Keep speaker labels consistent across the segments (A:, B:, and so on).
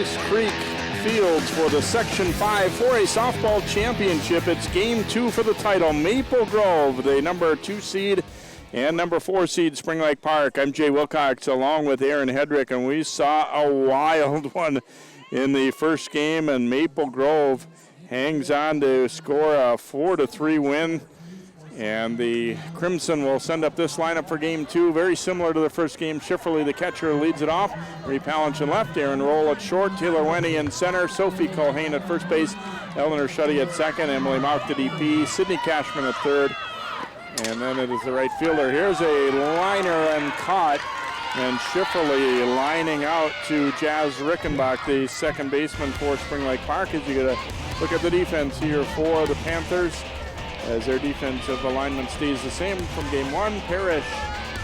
A: Rice Creek Fields for the Section 5 4A Softball Championship. It's Game 2 for the title. Maple Grove, the number 2 seed, and number 4 seed, Spring Lake Park. I'm Jay Wilcox along with Aaron Hedrick, and we saw a wild one in the first game, and Maple Grove hangs on to score a 4-3 win. And the Crimson will send up this lineup for Game 2, very similar to the first game. Schifferle, the catcher, leads it off. Marie Palinch in left, Aaron Roll at short, Taylor Wenny in center, Sophie Culhane at first base, Eleanor Shuddy at second, Emily Mauck at DP, Sydney Cashman at third, and then it is the right fielder. Here's a liner and caught, and Schifferle lining out to Jazz Rickenbach, the second baseman for Spring Lake Park. As you get a look at the defense here for the Panthers, as their defensive alignment stays the same from Game 1. Parrish,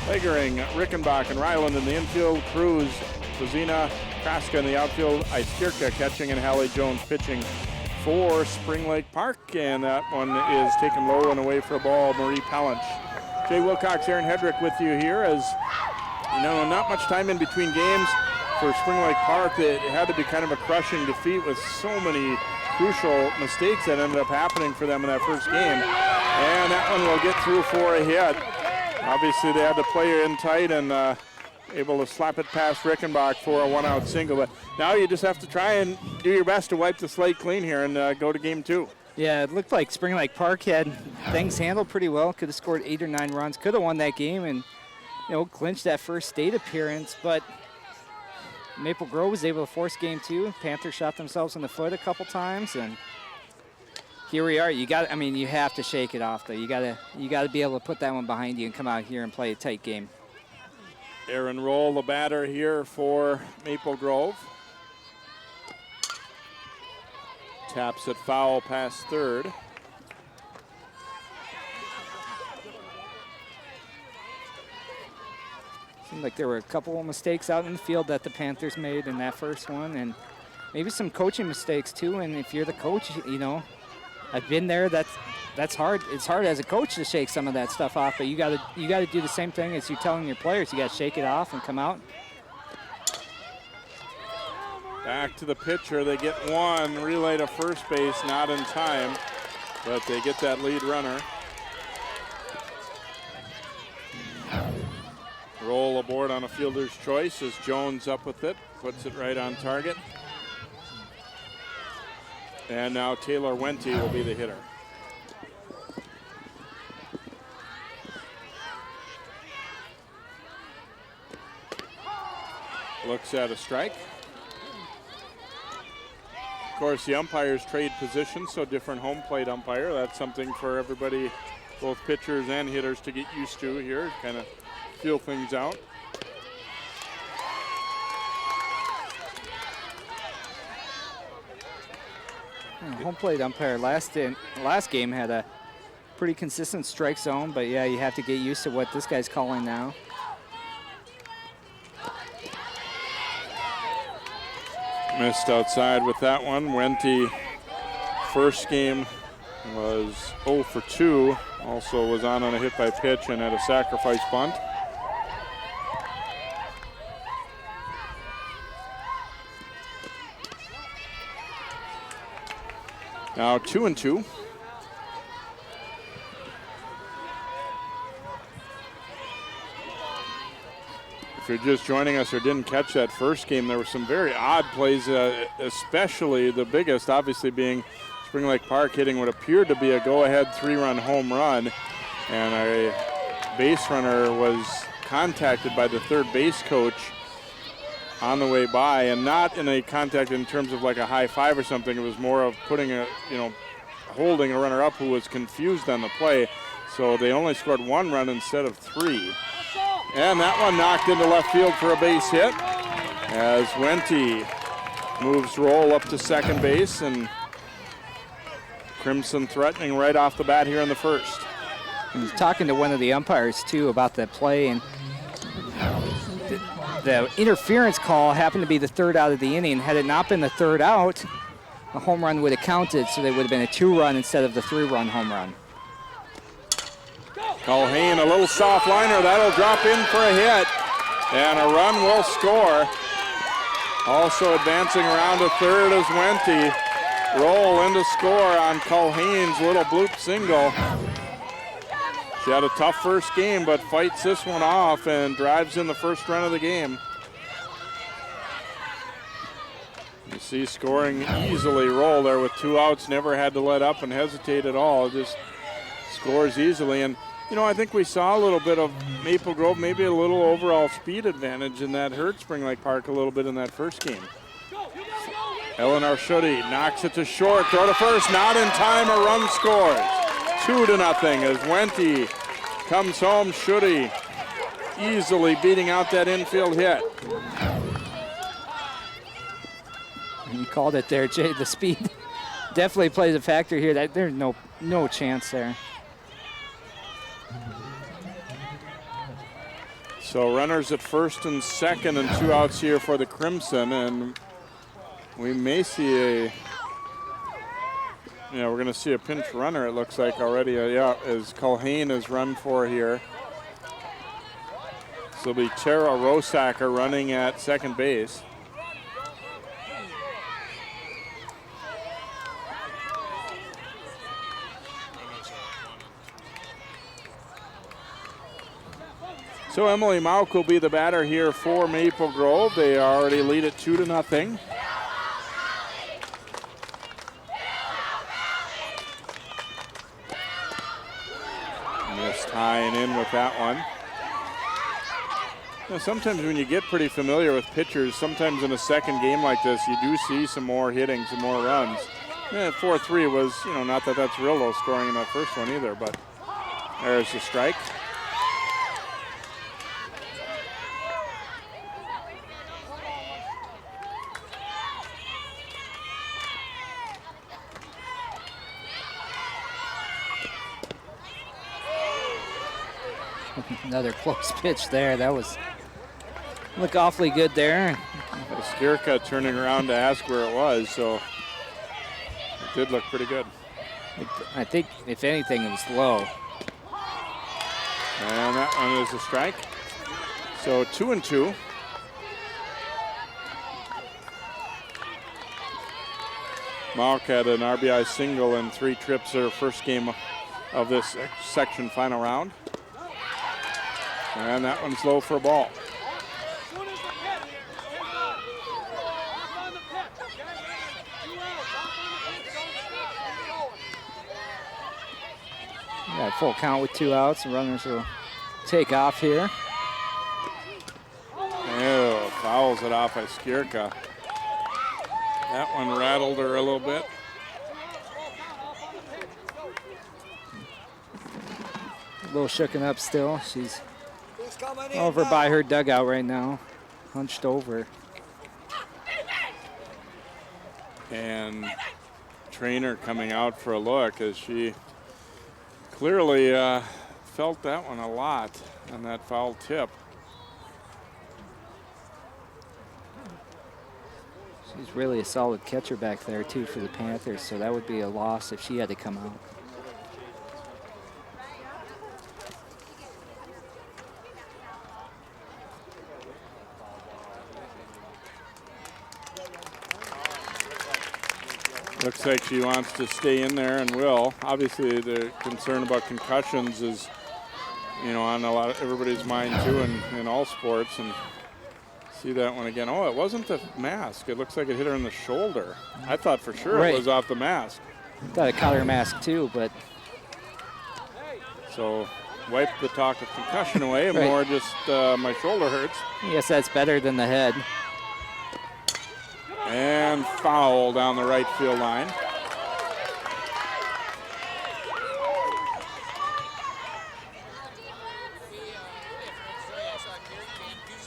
A: Legering, Rickenbach, and Ryland in the infield. Cruz, Fazina, Kraska in the outfield. Iskirka catching, and Hallie Jones pitching for Spring Lake Park. And that one is taken low and away for a ball. Marie Palinch. Jay Wilcox, Aaron Hedrick with you here. As you know, not much time in between games for Spring Lake Park. It had to be kind of a crushing defeat with so many crucial mistakes that ended up happening for them in that first game. And that one will get through for a hit. Obviously they had to play in tight and able to slap it past Rickenbach for a one-out single. But now you just have to try and do your best to wipe the slate clean here and go to Game 2.
B: Yeah, it looked like Spring Lake Park had things handled pretty well. Could have scored 8 or 9 runs. Could have won that game and, clinched that first state appearance. But Maple Grove was able to force Game 2. Panthers shot themselves in the foot a couple times, and here we are. You have to shake it off, though. You got to be able to put that one behind you and come out here and play a tight game.
A: Aaron Roll, the batter here for Maple Grove. Taps it foul past third.
B: Seemed like there were a couple of mistakes out in the field that the Panthers made in that first one, and maybe some coaching mistakes too. And if you're the coach, I've been there. That's hard. It's hard as a coach to shake some of that stuff off. But you got to do the same thing as you're telling your players. You got to shake it off and come out.
A: Back to the pitcher. They get one. Relay to first base, not in time, but they get that lead runner. Roll aboard on a fielder's choice as Jones up with it, puts it right on target. And now Taylor Wente will be the hitter. Looks at a strike. Of course, the umpires trade positions, so different home plate umpire. That's something for everybody, both pitchers and hitters, to get used to here, kind of feel things out.
B: Home plate umpire last game had a pretty consistent strike zone, but yeah, you have to get used to what this guy's calling now.
A: Missed outside with that one. Wente, first game was 0 for 2. Also was on a hit by pitch and had a sacrifice bunt. Now 2-2. If you're just joining us or didn't catch that first game, there were some very odd plays, especially the biggest obviously being Spring Lake Park hitting what appeared to be a go-ahead 3-run home run, and a base runner was contacted by the third base coach on the way by, and not in a contact in terms of like a high five or something. It was more of putting holding a runner up who was confused on the play. So they only scored 1 run instead of 3. And that one knocked into left field for a base hit as Wente moves Roll up to second base, and Crimson threatening right off the bat here in the first.
B: He was talking to one of the umpires too about that play, and the interference call happened to be the third out of the inning. Had it not been the third out, a home run would have counted, so they would have been a 2-run instead of the 3-run home run.
A: Culhane, a little soft liner, that'll drop in for a hit, and a run will score. Also advancing around to third is Wente. Roll into score on Culhane's little bloop single. She had a tough first game, but fights this one off and drives in the first run of the game. You see scoring easily. Roll there with 2 outs, never had to let up and hesitate at all. Just scores easily. And, you know, I think we saw a little bit of Maple Grove, maybe a little overall speed advantage, and that hurt Spring Lake Park a little bit in that first game. Eleanor Schutte knocks it to short, throw to first, not in time, a run scores. 2-0 as Wente comes home. Schutte easily beating out that infield hit.
B: You called it there, Jay. The speed definitely plays a factor here. There's no chance there.
A: So runners at first and second and 2 outs here for the Crimson, and we may see we're going to see a pinch runner, it looks like already. As Culhane is run for here. So it'll be Tara Rosacker running at second base. So Emily Mauk will be the batter here for Maple Grove. They already lead it 2-0. Just tying in with that one. Now, sometimes when you get pretty familiar with pitchers, sometimes in a second game like this, you do see some more hitting, some more runs. 4-3 was, not that that's real low scoring in that first one either, but there's the strike.
B: Another close pitch there. That was look awfully good there.
A: Skirka turning around to ask where it was, so it did look pretty good.
B: I think, if anything, it was low.
A: And that one is a strike. So 2-2. Mauk had an RBI single and 3 trips her first game of this section final round. And that one's low for a ball.
B: Yeah, full count with 2 outs. The runners will take off here.
A: Oh, fouls it off by Skirka. That one rattled her a little bit.
B: A little shooken up still. She's over by her dugout right now, hunched over.
A: And Trainer coming out for a look as she clearly felt that one a lot on that foul tip.
B: She's really a solid catcher back there too for the Panthers, so that would be a loss if she had to come out.
A: Looks like she wants to stay in there and will. Obviously, the concern about concussions is, on a lot of everybody's mind too, in all sports. And see that one again. Oh, it wasn't the mask. It looks like it hit her in the shoulder. I thought for sure It was off the mask.
B: I thought it caught her mask too, but.
A: So, wipe the talk of concussion away, and more just my shoulder hurts.
B: I guess that's better than the head.
A: And foul down the right field line.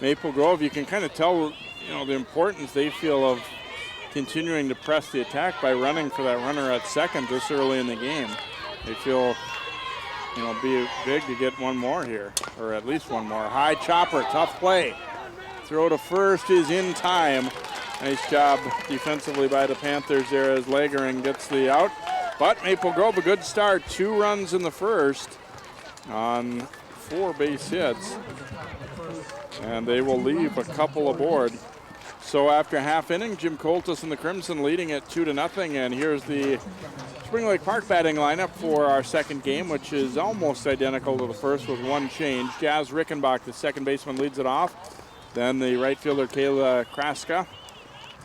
A: Maple Grove, you can kind of tell, the importance they feel of continuing to press the attack by running for that runner at second this early in the game. They feel, be big to get one more here, or at least one more. High chopper, tough play. Throw to first is in time. Nice job defensively by the Panthers there as Lagering gets the out. But Maple Grove, a good start. 2 runs in the first on 4 base hits. And they will leave a couple aboard. So after half inning, Jim Coltis and the Crimson leading it 2-0. And here's the Spring Lake Park batting lineup for our second game, which is almost identical to the first with one change. Jazz Rickenbach, the second baseman, leads it off. Then the right fielder, Kayla Kraska.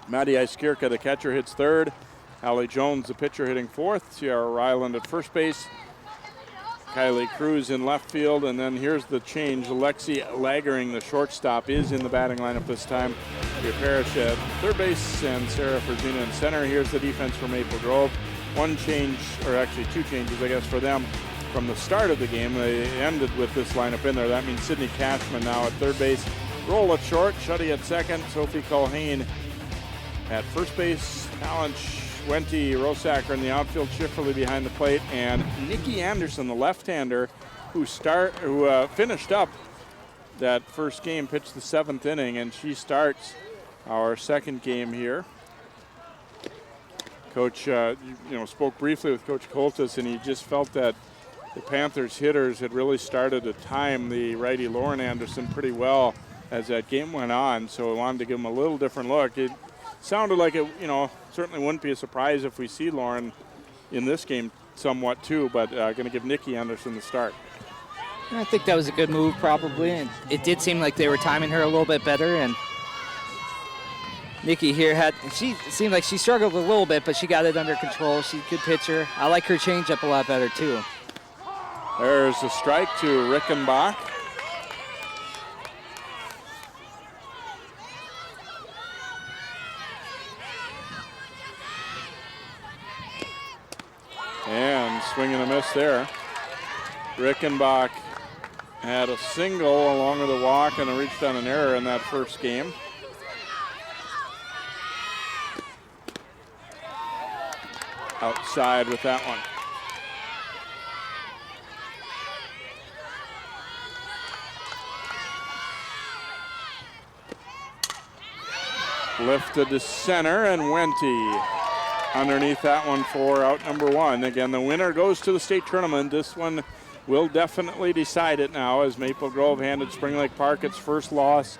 A: Maddie Iskirka, the catcher, hits third. Allie Jones, the pitcher, hitting fourth. Sierra Ryland at first base. Kylie Cruz in left field, and then here's the change. Alexi Lagering, the shortstop, is in the batting lineup this time. Your Parrish at third base and Sarah Ferzina in center. Here's the defense for Maple Grove. One change, or actually two changes, I guess, for them from the start of the game. They ended with this lineup in there. That means Sydney Cashman now at third base. Roll at short, Shuddy at second, Sophie Culhane at first base. Talent Wente Rosacker in the outfield, Schifferly behind the plate, and Nikki Anderson, the left-hander, who finished up that first game, pitched the seventh inning, and she starts our second game here. Coach, spoke briefly with Coach Coltis, and he just felt that the Panthers hitters had really started to time the righty Lauren Anderson pretty well as that game went on, so we wanted to give him a little different look. It sounded like it, certainly wouldn't be a surprise if we see Lauren in this game somewhat too, but going to give Nikki Anderson the start.
B: I think that was a good move probably, and it did seem like they were timing her a little bit better, and Nikki here she seemed like she struggled a little bit, but she got it under control. She's a good pitcher. I like her changeup a lot better too.
A: There's a strike to Rickenbach. And swing and a miss there. Rickenbach had a single along with a walk and a reached on an error in that first game. Outside with that one. Lifted to center, and Wente underneath that one for out number one. Again, the winner goes to the state tournament. This one will definitely decide it now, as Maple Grove handed Spring Lake Park its first loss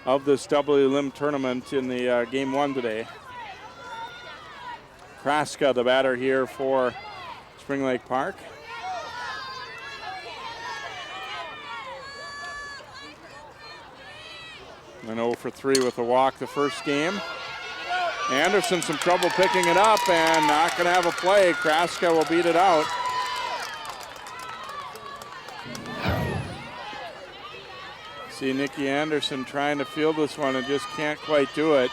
A: of this doubly limb tournament in the game one today. Kraska, the batter here for Spring Lake Park. An 0 for 3 with a walk the first game. Anderson some trouble picking it up and not going to have a play. Kraska will beat it out. See Nikki Anderson trying to field this one and just can't quite do it.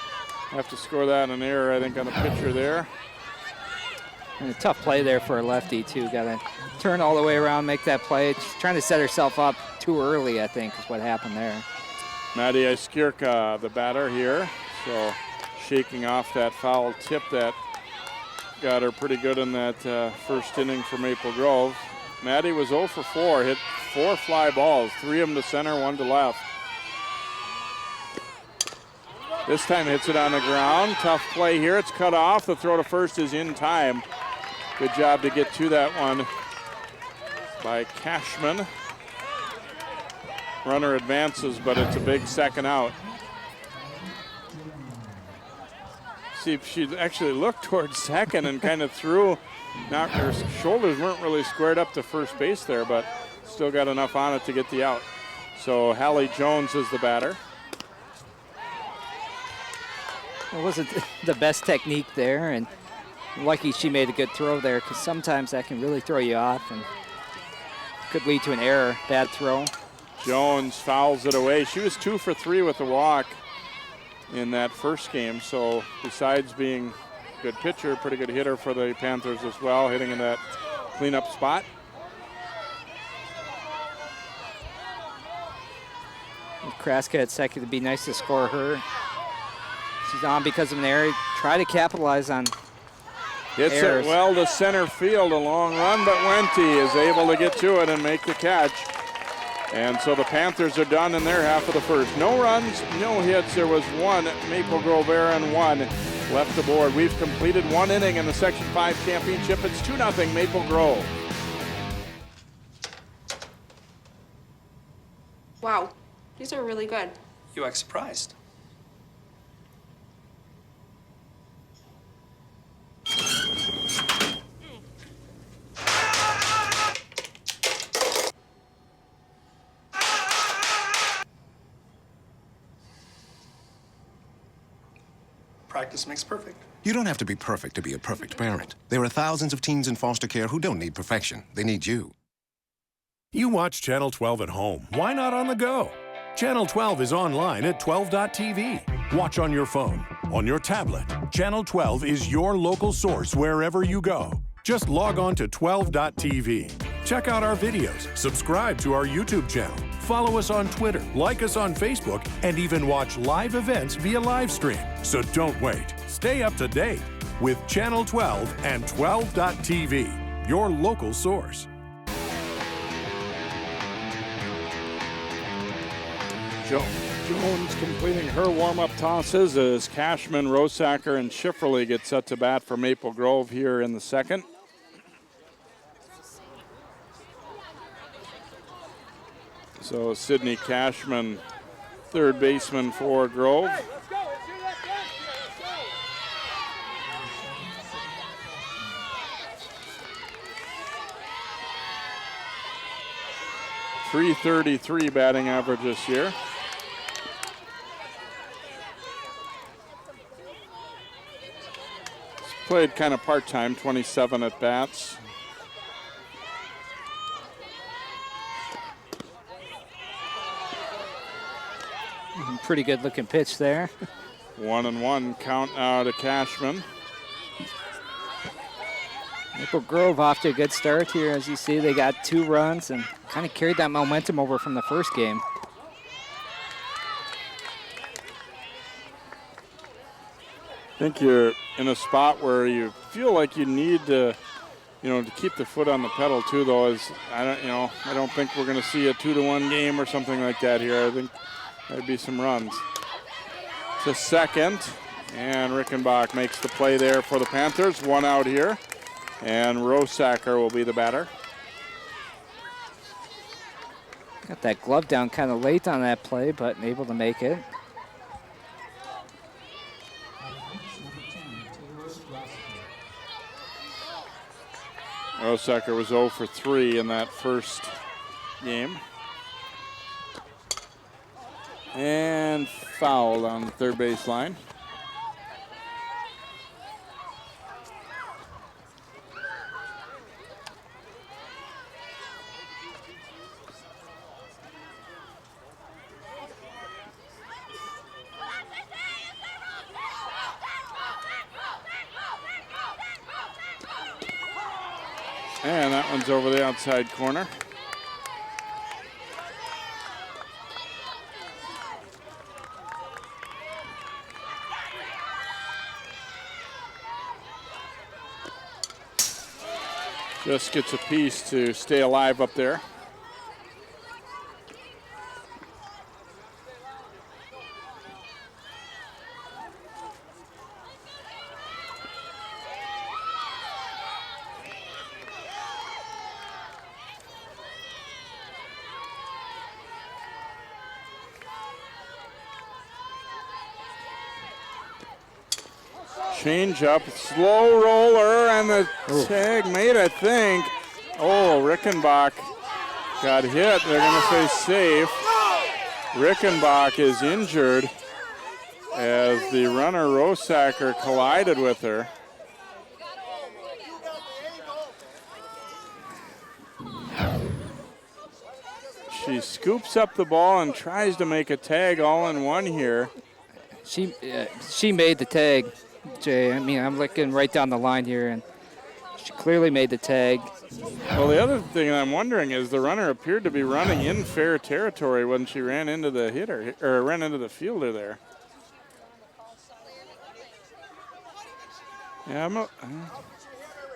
A: Have to score that an error, I think, on the pitcher there.
B: And a tough play there for a lefty too. Got to turn all the way around, make that play. She's trying to set herself up too early, I think, is what happened there.
A: Maddie Iskirka, the batter here. So shaking off that foul tip that got her pretty good in that first inning for Maple Grove. Maddie was 0 for 4, hit 4 fly balls, 3 of them to center, 1 to left. This time hits it on the ground. Tough play here. It's cut off. The throw to first is in time. Good job to get to that one by Cashman. Runner advances, but it's a big second out. See if she actually looked towards second and kind of threw. Now her shoulders weren't really squared up to first base there, but still got enough on it to get the out. So Hallie Jones is the batter.
B: It wasn't the best technique there, and lucky she made a good throw there, because sometimes that can really throw you off and could lead to an error, bad throw.
A: Jones fouls it away. She was 2 for 3 with the walk in that first game, so besides being a good pitcher, pretty good hitter for the Panthers as well, hitting in that cleanup spot.
B: Kraska at second, it'd be nice to score her. She's on because of an error. Try to capitalize on
A: Hits
B: errors.
A: It well to center field, a long run, but Wente is able to get to it and make the catch. And so the Panthers are done in their half of the first. No runs, no hits. There was 1 Maple Grove error and 1 left aboard. We've completed 1 inning in the Section 5 championship. It's 2-0 Maple Grove.
C: Wow, these are really good.
D: You act surprised.
C: Practice makes perfect.
D: You don't have to be perfect to be a perfect parent. There are thousands of teens in foster care who don't need perfection. They need you.
E: You watch Channel 12 at home. Why not on the go? Channel 12 is online at 12.tv. Watch on your phone, on your tablet. Channel 12 is your local source wherever you go. Just log on to 12.tv. Check out our videos, subscribe to our YouTube channel, follow us on Twitter, like us on Facebook, and even watch live events via live stream. So don't wait. Stay up to date with Channel 12 and 12.tv, your local source.
A: Jones completing her warm-up tosses as Cashman, Rosacker, and Schifferle get set to bat for Maple Grove here in the second. So Sydney Cashman, third baseman for Grove. .333 batting average this year. He's played kind of part-time, 27 at bats.
B: Pretty good looking pitch there.
A: 1-1 count now to Cashman.
B: Maple Grove off to a good start here. As you see, they got 2 runs and kind of carried that momentum over from the first game.
A: I think you're in a spot where you feel like you need to, to keep the foot on the pedal too. Though, as I don't think we're going to see a 2-1 game or something like that here. I think there'd be some runs. To second, and Rickenbach makes the play there for the Panthers. 1 out here, and Rosacker will be the batter.
B: Got that glove down kind of late on that play, but able to make it.
A: Rosacker was 0 for 3 in that first game. And fouled on the third base line. And that one's over the outside corner. Just gets a piece to stay alive up there. Change up, slow roller, and the tag made, I think. Oh, Rickenbach got hit. They're going to say safe. Rickenbach is injured as the runner Rosacker collided with her. She scoops up the ball and tries to make a tag all in one here.
B: She made the tag, Jay. I mean, I'm looking right down the line here, and she clearly made the tag.
A: Well, the other thing I'm wondering is the runner appeared to be running in fair territory when she ran into the hitter, or ran into the fielder there. Yeah,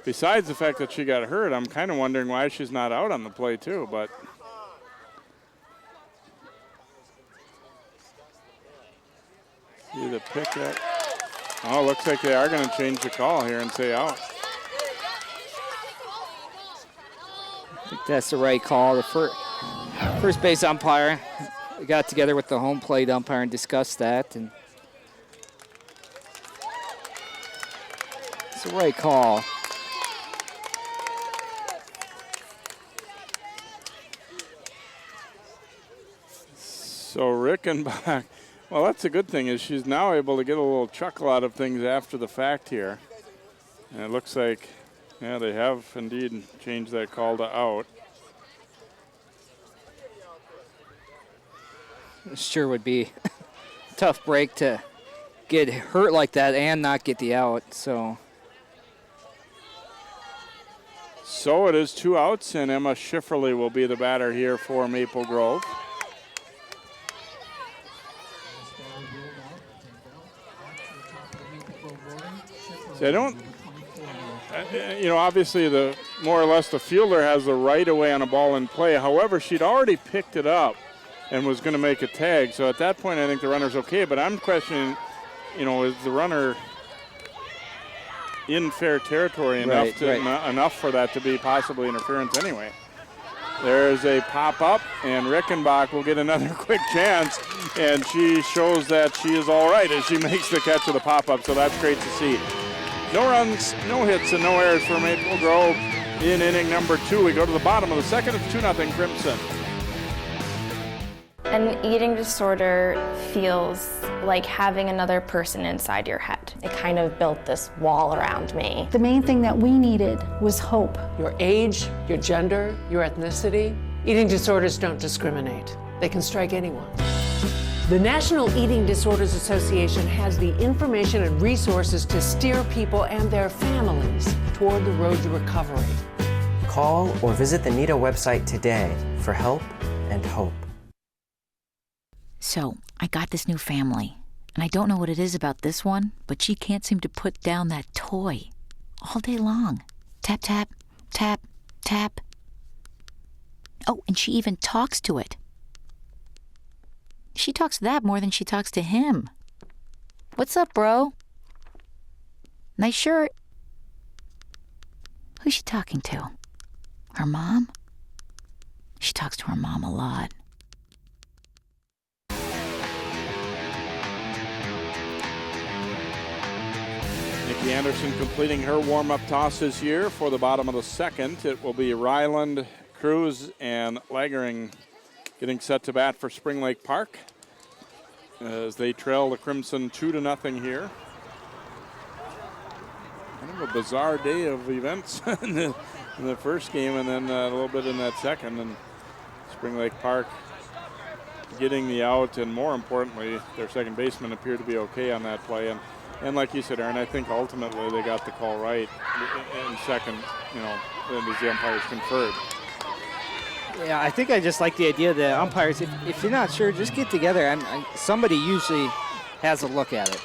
A: besides the fact that she got hurt, I'm kind of wondering why she's not out on the play too, but. See the pick that. Oh, looks like they are going to change the call here and say out.
B: I think that's the right call. The first base umpire got together with the home plate umpire and discussed that, and it's the right call.
A: So Rickenbach Well, that's a good thing, is she's now able to get a little chuckle out of things after the fact here. And it looks like, yeah, they have indeed changed that call to out.
B: It sure would be a tough break to get hurt like that and not get the out. So
A: it is 2 outs, and Emma Schifferle will be the batter here for Maple Grove. See, I don't, obviously the more or less the fielder has the right of way on a ball in play. However, she'd already picked it up and was going to make a tag. So at that point, I think the runner's okay. But I'm questioning, is the runner in fair territory enough enough for that to be possibly interference anyway? There's a pop-up, and Rickenbach will get another quick chance, and she shows that she is all right as she makes the catch of the pop-up, so that's great to see. No runs, no hits, and no errors for Maple Grove in inning number 2. We go to the bottom of the second. It's 2-0 Crimson.
C: An eating disorder feels like having another person inside your head. It kind of built this wall around me.
F: The main thing that we needed was hope.
G: Your age, your gender, your ethnicity. Eating disorders don't discriminate. They can strike anyone. The National Eating Disorders Association has the information and resources to steer people and their families toward the road to recovery.
H: Call or visit the NEDA website today for help and hope.
I: So, I got this new family, and I don't know what it is about this one, but she can't seem to put down that toy all day long. Tap, tap, tap, tap. Oh, and she even talks to it. She talks to that more than she talks to him. What's up, bro? Nice shirt. Who's she talking to? Her mom? She talks to her mom a lot.
A: Nikki Anderson completing her warm-up tosses here for the bottom of the second. It will be Ryland, Cruz, and Lagering getting set to bat for Spring Lake Park as they trail the Crimson 2-0 here. Kind of a bizarre day of events in the first game, and then a little bit in that second. And Spring Lake Park getting the out, and more importantly, their second baseman appeared to be okay on that play. And like you said, Aaron, I think ultimately they got the call right in second, as the umpires conferred.
B: Yeah, I think I just like the idea that umpires, if you're not sure, just get together. Somebody usually has a look at it.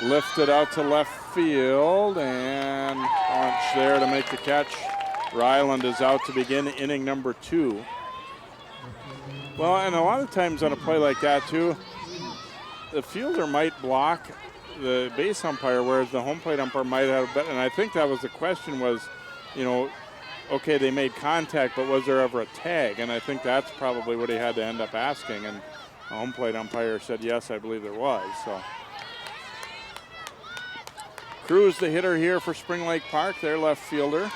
A: Lifted out to left field, and launch there to make the catch. Ryland is out to begin inning number 2. Well, and a lot of times on a play like that, too, the fielder might block the base umpire, whereas the home plate umpire might have bet. And I think that was the question was, okay, they made contact, but was there ever a tag? And I think that's probably what he had to end up asking. And the home plate umpire said, yes, I believe there was. So Cruz, the hitter here for Spring Lake Park, their left fielder.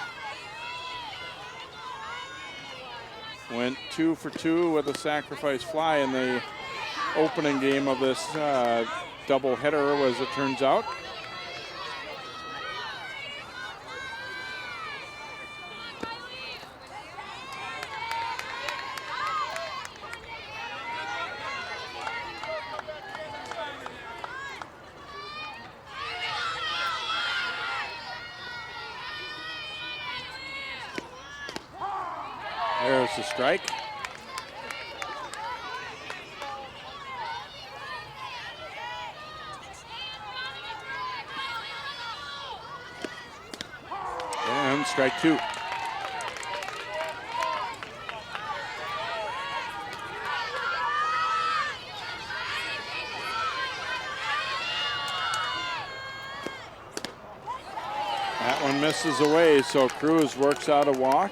A: Went 2 for 2 with a sacrifice fly in the opening game of this double header, as it turns out. There's the strike. And strike 2. That one misses away, so Cruz works out a walk.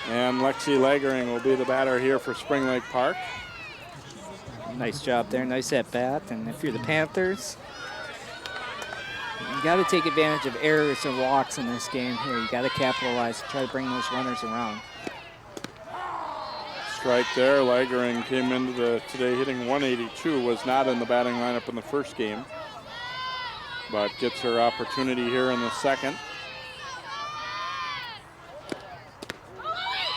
A: And Lexi Lagering will be the batter here for Spring Lake Park.
B: Nice job there, nice at bat. And if you're the Panthers, you got to take advantage of errors and walks in this game here. You got to capitalize, try to bring those runners around.
A: strike there. Lagering came into today hitting 182, was not in the batting lineup in the first game, but gets her opportunity here in the second.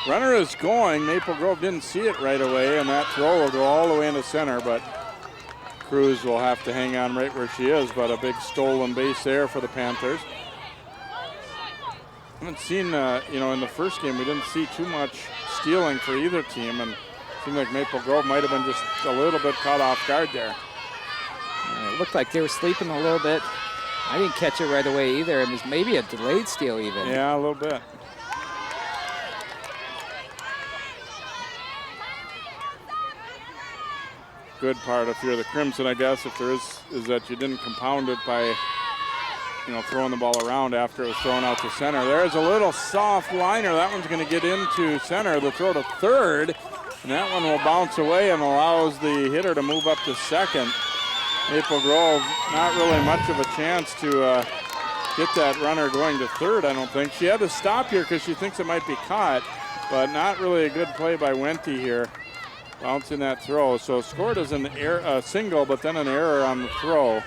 A: Runner is going. Maple Grove didn't see it right away, and that throw will go all the way into center, but Cruz will have to hang on right where she is, but a big stolen base there for the Panthers. I haven't seen, in the first game, we didn't see too much stealing for either team, and it seemed like Maple Grove might have been just a little bit caught off guard there.
B: It looked like they were sleeping a little bit. I didn't catch it right away either. It was maybe a delayed steal even.
A: Yeah, a little bit. Good part if you're the Crimson, I guess, if there is that you didn't compound it by, throwing the ball around after it was thrown out to center. There's a little soft liner. That one's going to get into center. The throw to third, and that one will bounce away and allows the hitter to move up to second. Maple Grove, not really much of a chance to get that runner going to third, I don't think. She had to stop here because she thinks it might be caught, but not really a good play by Wente here. Bouncing that throw. So scored as a single, but then an error on the throw.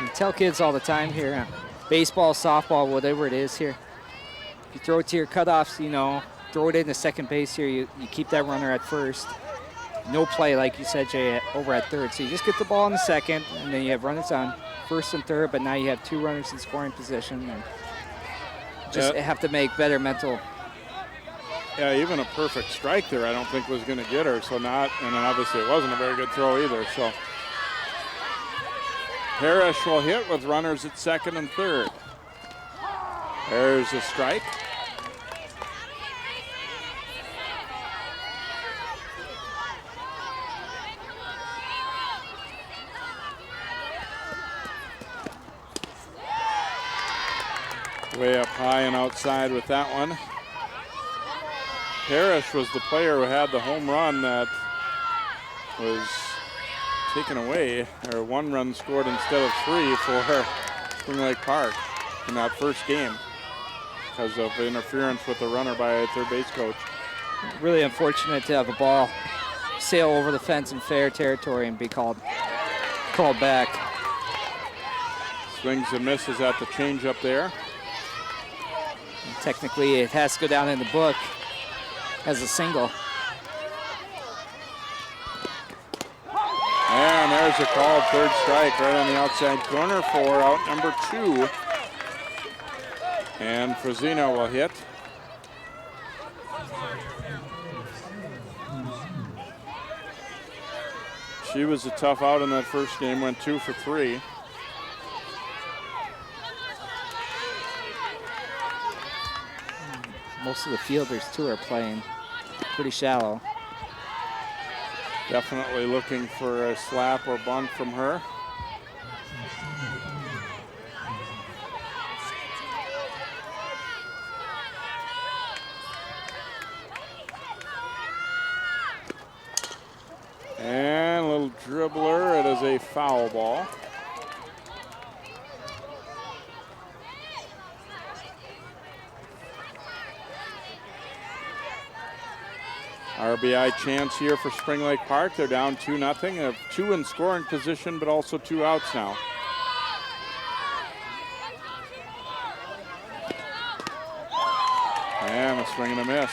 B: You tell kids all the time here, baseball, softball, whatever it is here. If you throw it to your cutoffs, throw it into second base here, you keep that runner at first. No play, like you said, Jay, over at third. So you just get the ball in the second, and then you have runners on first and third, but now you have two runners in scoring position. And just have to make better mental.
A: Yeah, even a perfect strike there I don't think was going to get her, and then obviously it wasn't a very good throw either. So Parrish will hit with runners at second and third. There's a strike. Way up high and outside with that one. Parrish was the player who had the home run that was taken away, or one run scored instead of three for Spring Lake Park in that first game because of interference with the runner by a third base coach.
B: Really unfortunate to have a ball sail over the fence in fair territory and be called back.
A: Swings and misses at the changeup there.
B: And technically, it has to go down in the book as a single.
A: And there's a called third strike right on the outside corner for out number 2. And Frazino will hit. She was a tough out in that first game, went 2 for 3.
B: Most of the fielders, too, are playing pretty shallow.
A: Definitely looking for a slap or bunt from her. And a little dribbler. It is a foul ball. RBI chance here for Spring Lake Park. They're down 2-0. Have 2 in scoring position, but also 2 outs now. And a swing and a miss.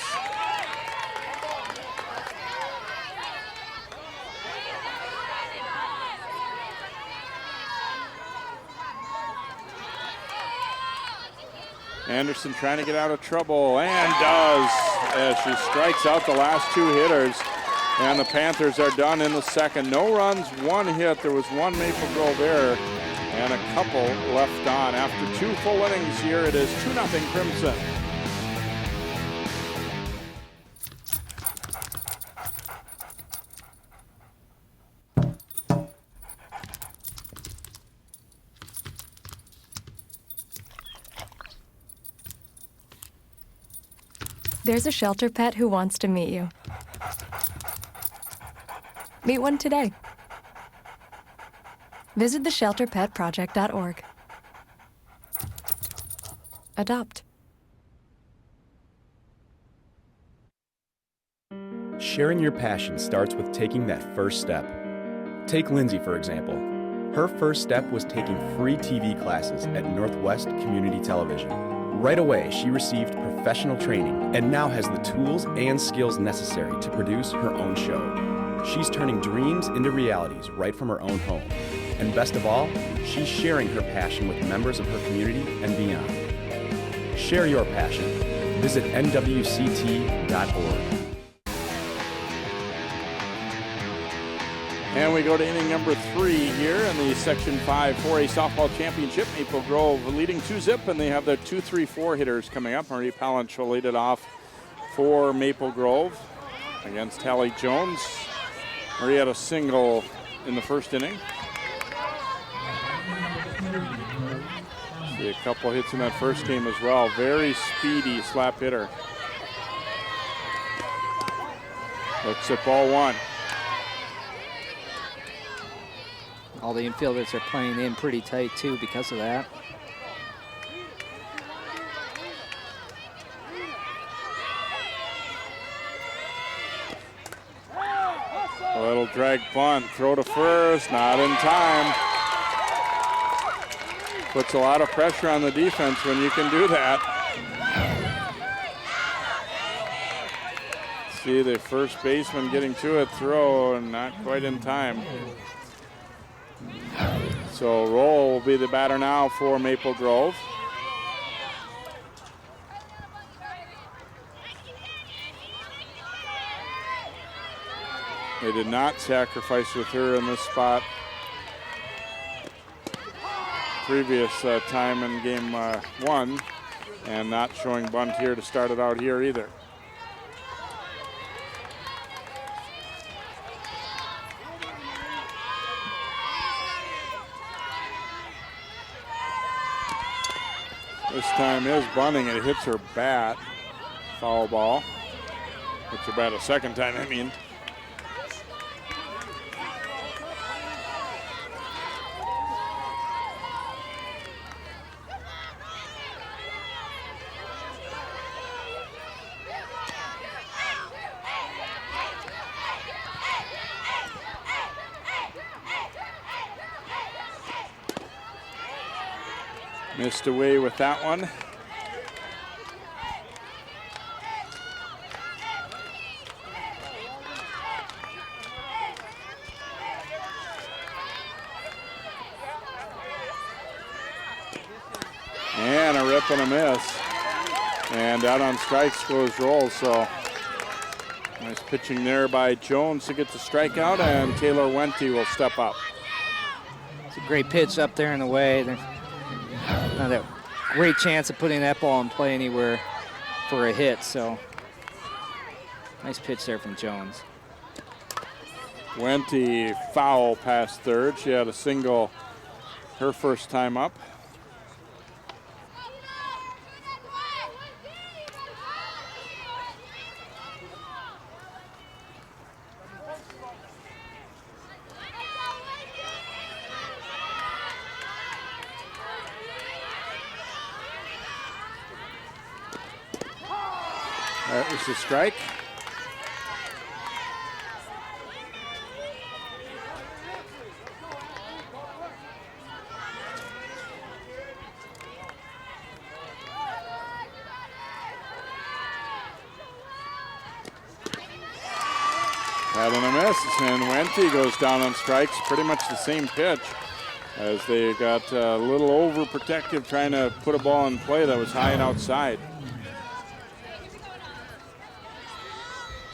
A: Anderson trying to get out of trouble, and does, as she strikes out the last 2 hitters. And the Panthers are done in the second. No runs, 1 hit. There was 1 Maple Grove error and a couple left on. After 2 full innings here, it is 2-0 Crimson.
J: There's a shelter pet who wants to meet you. Meet one today. Visit theshelterpetproject.org. Adopt.
K: Sharing your passion starts with taking that first step. Take Lindsay, for example. Her first step was taking free TV classes at Northwest Community Television. Right away, she received professional training and now has the tools and skills necessary to produce her own show. She's turning dreams into realities right from her own home. And best of all, she's sharing her passion with members of her community and beyond. Share your passion. Visit nwct.org.
A: And we go to inning number 3 here in the Section 5 4A Softball Championship. Maple Grove leading 2-zip, and they have their 2-3-4 hitters coming up. Marie Palanch will lead it off for Maple Grove against Hallie Jones. Marie had a single in the first inning. See a couple hits in that first game as well. Very speedy slap hitter. Looks at ball 1.
B: All the infielders are playing in pretty tight, too, because of that.
A: A little drag bunt, throw to first, not in time. Puts a lot of pressure on the defense when you can do that. See the first baseman getting to it, throw, and not quite in time. So Roll will be the batter now for Maple Grove. They did not sacrifice with her in this spot previous time in game 1, and not showing bunt here to start it out here either. This time is bunting, and it hits her bat. Foul ball. Hits her bat a second time, I mean. Missed away with that one. And a rip and a miss. And out on strikes goes Roll, so nice pitching there by Jones to get the strikeout, and Taylor Wente will step up.
B: It's a great pitch up there in the way. Not a great chance of putting that ball in play anywhere for a hit, so nice pitch there from Jones.
A: Wente foul past third. She had a single her first time up. That was the strike. Had a miss, and Wente goes down on strikes. Pretty much the same pitch, as they got a little overprotective trying to put a ball in play that was high and outside.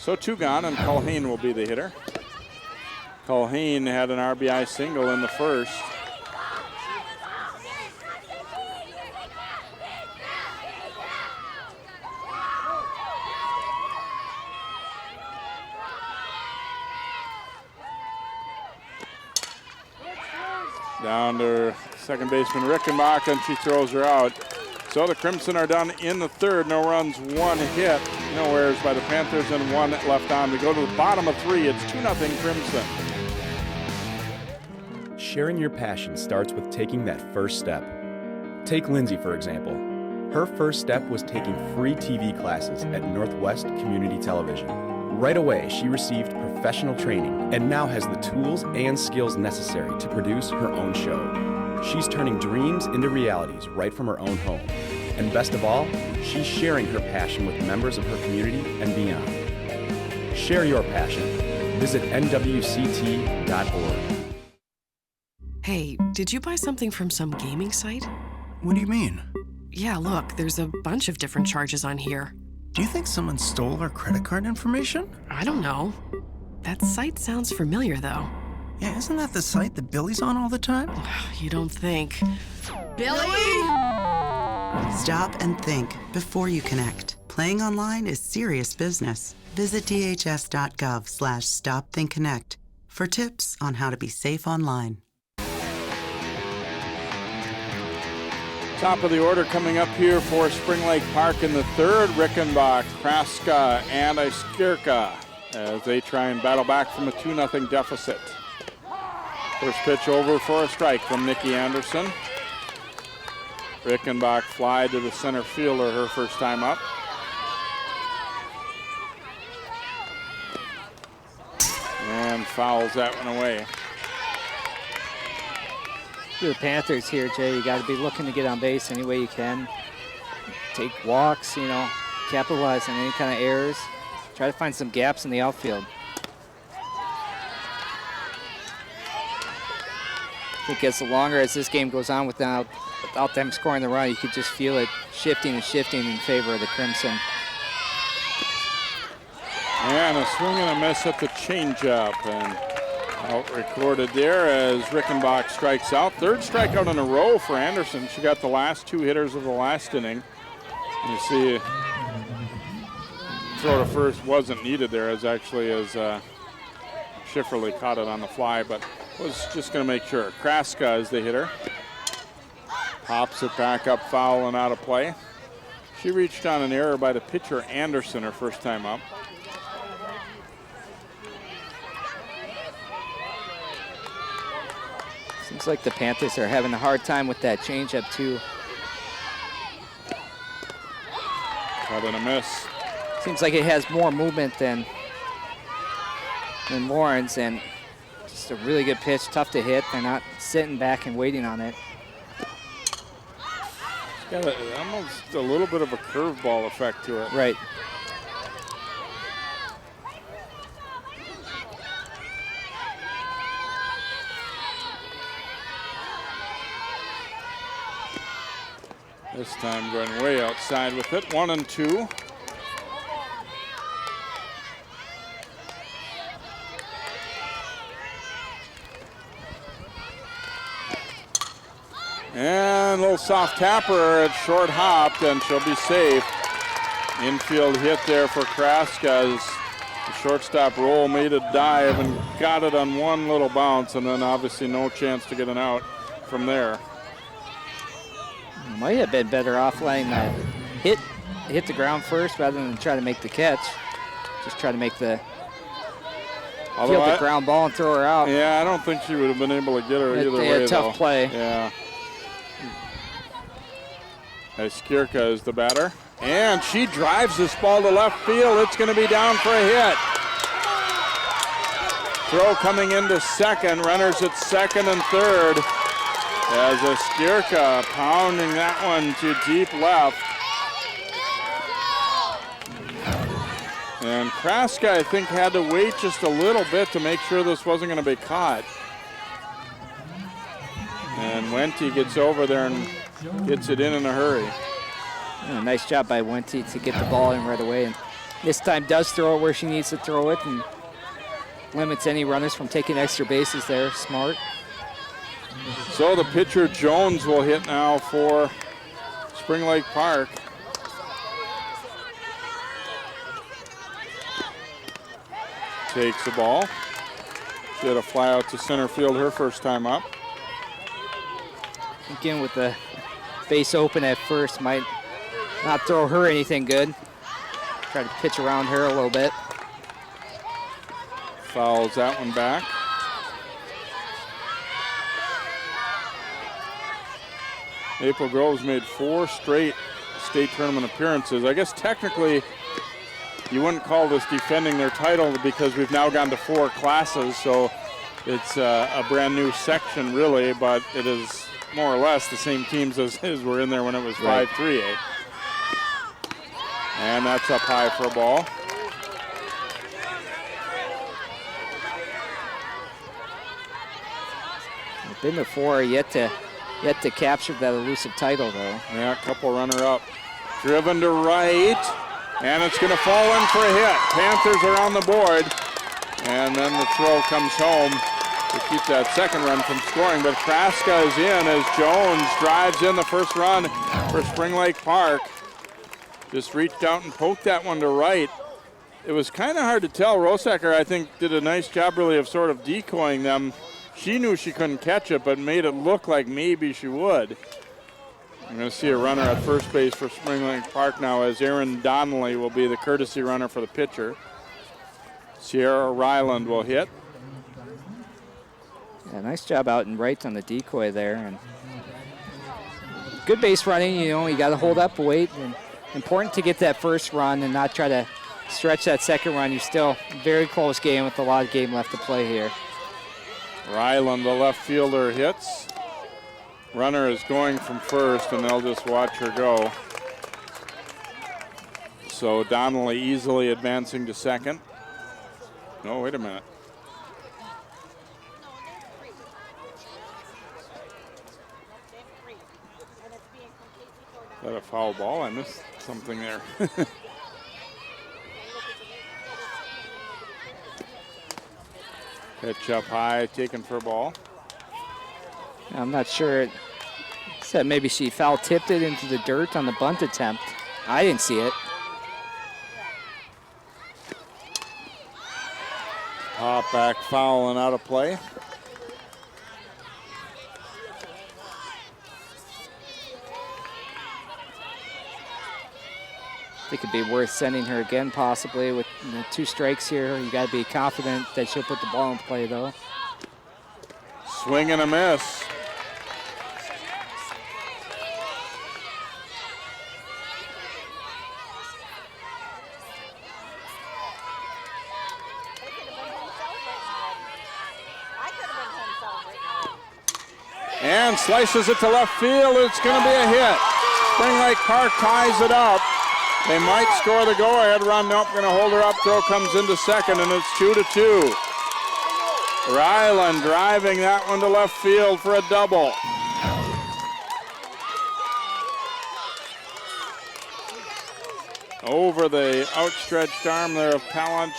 A: So 2 gone, and Culhane will be the hitter. Culhane had an RBI single in the first. Down to second baseman Rickenbach, and she throws her out. So the Crimson are done in the third. No runs, 1 hit. No errors by the Panthers, and 1 left on. We go to the bottom of 3. It's 2-0 Crimson.
K: Sharing your passion starts with taking that first step. Take Lindsay, for example. Her first step was taking free TV classes at Northwest Community Television. Right away, she received professional training and now has the tools and skills necessary to produce her own show. She's turning dreams into realities right from her own home. And best of all, she's sharing her passion with members of her community and beyond. Share your passion. Visit nwct.org.
L: Hey, did you buy something from some gaming site?
M: What do you mean?
L: Yeah, look, there's a bunch of different charges on here.
M: Do you think someone stole our credit card information?
L: I don't know. That site sounds familiar, though.
M: Yeah, isn't that the site that Billy's on all the time?
L: You don't think.
N: Billy! Stop and think before you connect. Playing online is serious business. Visit dhs.gov/stopthinkconnect for tips on how to be safe online.
A: Top of the order coming up here for Spring Lake Park in the third. Rickenbach, Kraska, and Iskirka as they try and battle back from a 2-0 deficit. First pitch over for a strike from Nikki Anderson. Rickenbach fly to the center fielder her first time up. And fouls that one away.
B: The Panthers here, Jay, you got to be looking to get on base any way you can. Take walks, capitalize on any kind of errors. Try to find some gaps in the outfield. I think as longer as this game goes on without them scoring the run, you could just feel it shifting and shifting in favor of the Crimson.
A: And a swing and a miss at the changeup, and out recorded there as Rickenbach strikes out. Third strikeout in a row for Anderson. She got the last two hitters of the last inning. You see, throw to first wasn't needed there as Schifferle caught it on the fly, but was just going to make sure. Kraska is the hitter. Pops it back up, foul and out of play. She reached on an error by the pitcher Anderson her first time up.
B: Seems like the Panthers are having a hard time with that changeup too.
A: Cut and a miss.
B: Seems like it has more movement than Lawrence, and just a really good pitch, tough to hit. They're not sitting back and waiting on it.
A: It's got almost a little bit of a curveball effect to it.
B: Right.
A: This time going way outside with it, 1-2. And a little soft tapper, it's short hopped and she'll be safe. Infield hit there for Kraska as the shortstop roll made a dive and got it on one little bounce, and then obviously no chance to get an out from there.
B: Might have been better off letting that hit the ground first rather than try to make the catch. Just try to make the field the ground ball and throw her out.
A: Yeah, I don't think she would have been able to get her either way.
B: Tough play.
A: Yeah. Iskirka is the batter, and she drives this ball to left field. It's going to be down for a hit. Throw coming into second. Runners at second and third. As Iskirka pounding that one to deep left. And Kraska, I think, had to wait just a little bit to make sure this wasn't going to be caught. And Wente gets over there and gets it in a hurry.
B: Yeah, nice job by Wente to get the ball in right away. And this time does throw it where she needs to throw it and limits any runners from taking extra bases there. Smart.
A: So the pitcher Jones will hit now for Spring Lake Park. Takes the ball. She had a fly out to center field her first time up.
B: Again with the base open at first, might not throw her anything good. Try to pitch around her a little bit.
A: Fouls that one back. Maple Grove's made 4 straight state tournament appearances. I guess technically You wouldn't call this defending their title because we've now gone to 4 classes, so it's a brand new section really, but it is more or less the same teams as were in there when it was 5-3A. And that's up high for a ball.
B: Been to 4, yet to capture that elusive title though.
A: Yeah, a couple runner-up. Driven to right, and it's going to fall in for a hit. Panthers are on the board, and then the throw comes home to keep that second run from scoring. But Kraska is in as Jones drives in the first run for Spring Lake Park. Just reached out and poked that one to right. It was kind of hard to tell. Rosacker, I think, did a nice job really of sort of decoying them. She knew she couldn't catch it, but made it look like maybe she would. I'm going to see a runner at first base for Spring Lake Park now, as Aaron Donnelly will be the courtesy runner for the pitcher. Sierra Ryland will hit.
B: Yeah, nice job out and right on the decoy there. And good base running, you know, you got to hold up, wait. And important to get that first run and not try to stretch that second run. You're still very close game with a lot of game left to play here.
A: Ryland, the left fielder, hits. Runner is going from first, and they'll just watch her go. So Donnelly easily advancing to second. No, wait a minute. Is that a foul ball? I missed something there. Pitch up high, taken for a ball.
B: I'm not sure. Said maybe she foul tipped it into the dirt on the bunt attempt. I didn't see it.
A: Pop back foul and out of play.
B: I think it'd be worth sending her again, possibly with 2 strikes here. You got to be confident that she'll put the ball in play, though.
A: Swing and a miss. And slices it to left field. It's going to be a hit. Spring Lake Park ties it up. They might score the go-ahead run. Nope, going to hold her up. Throw comes into second, and it's 2-2. Ryland driving that one to left field for a double. Over the outstretched arm there of Palanch.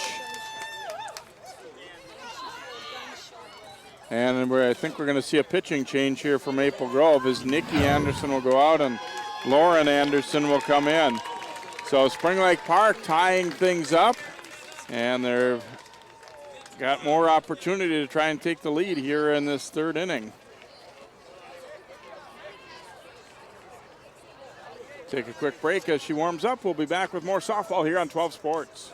A: And I think we're going to see a pitching change here for Maple Grove as Nikki Anderson will go out and Lauren Anderson will come in. So Spring Lake Park tying things up, and they've got more opportunity to try and take the lead here in this 3rd inning. Take a quick break as she warms up. We'll be back with more softball here on 12 Sports.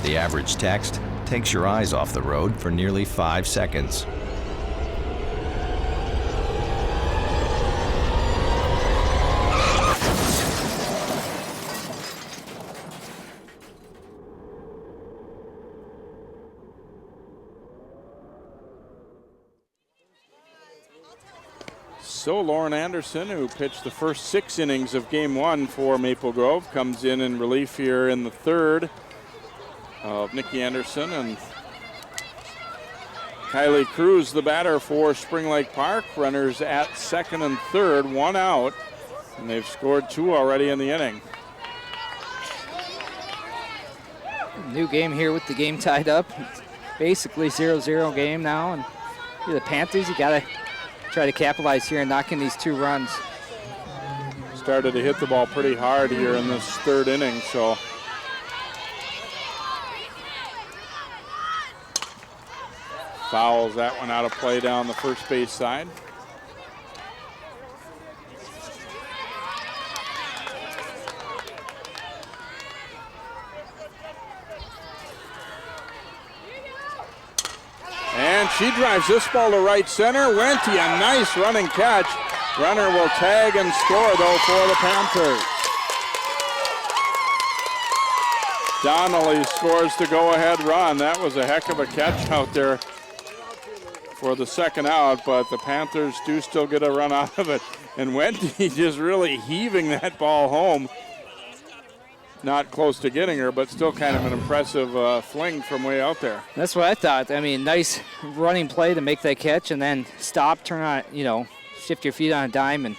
O: The average text takes your eyes off the road for nearly 5 seconds.
A: So Lauren Anderson, who pitched the first 6 innings of Game 1 for Maple Grove, comes in relief here in the 3rd of Nikki Anderson, and Kylie Cruz, the batter for Spring Lake Park. Runners at 2nd and 3rd, 1 out, and they've scored 2 already in the inning.
B: New game here with the game tied up. It's basically 0-0 game now, and the Panthers, you got to try to capitalize here and knock in these 2 runs.
A: Started to hit the ball pretty hard here in this 3rd inning, so fouls that one out of play down the first base side. And She drives this ball to right center. Wente, a nice running catch. Runner will tag and score, though, for the Panthers. Donnelly scores the go-ahead run. That was a heck of a catch out there for the second out, but the Panthers do still get a run out of it. And Wente just really heaving that ball home. Not close to getting her, but still kind of an impressive fling from way out there.
B: That's what I thought. I mean, nice running play to make that catch and then stop, turn on, shift your feet on a dime and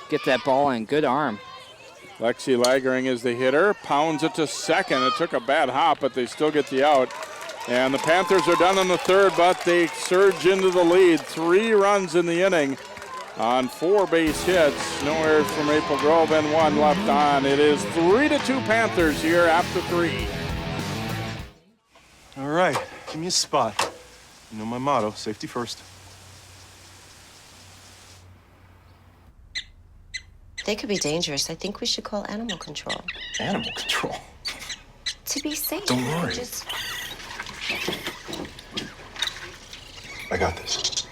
B: get that ball in. Good arm.
A: Lexi Lagering is the hitter, pounds it to second. It took a bad hop, but they still get the out. And the Panthers are done in the third, but they surge into the lead. 3 runs in the inning on 4 base hits. No errors for Maple Grove and 1 left on. It is 3-2 Panthers here after 3.
P: All right, give me a spot. You know my motto, safety first.
Q: They could be dangerous. I think we should call animal control.
P: Animal control?
Q: To be safe.
P: Don't worry.
Q: Just...
P: I got this.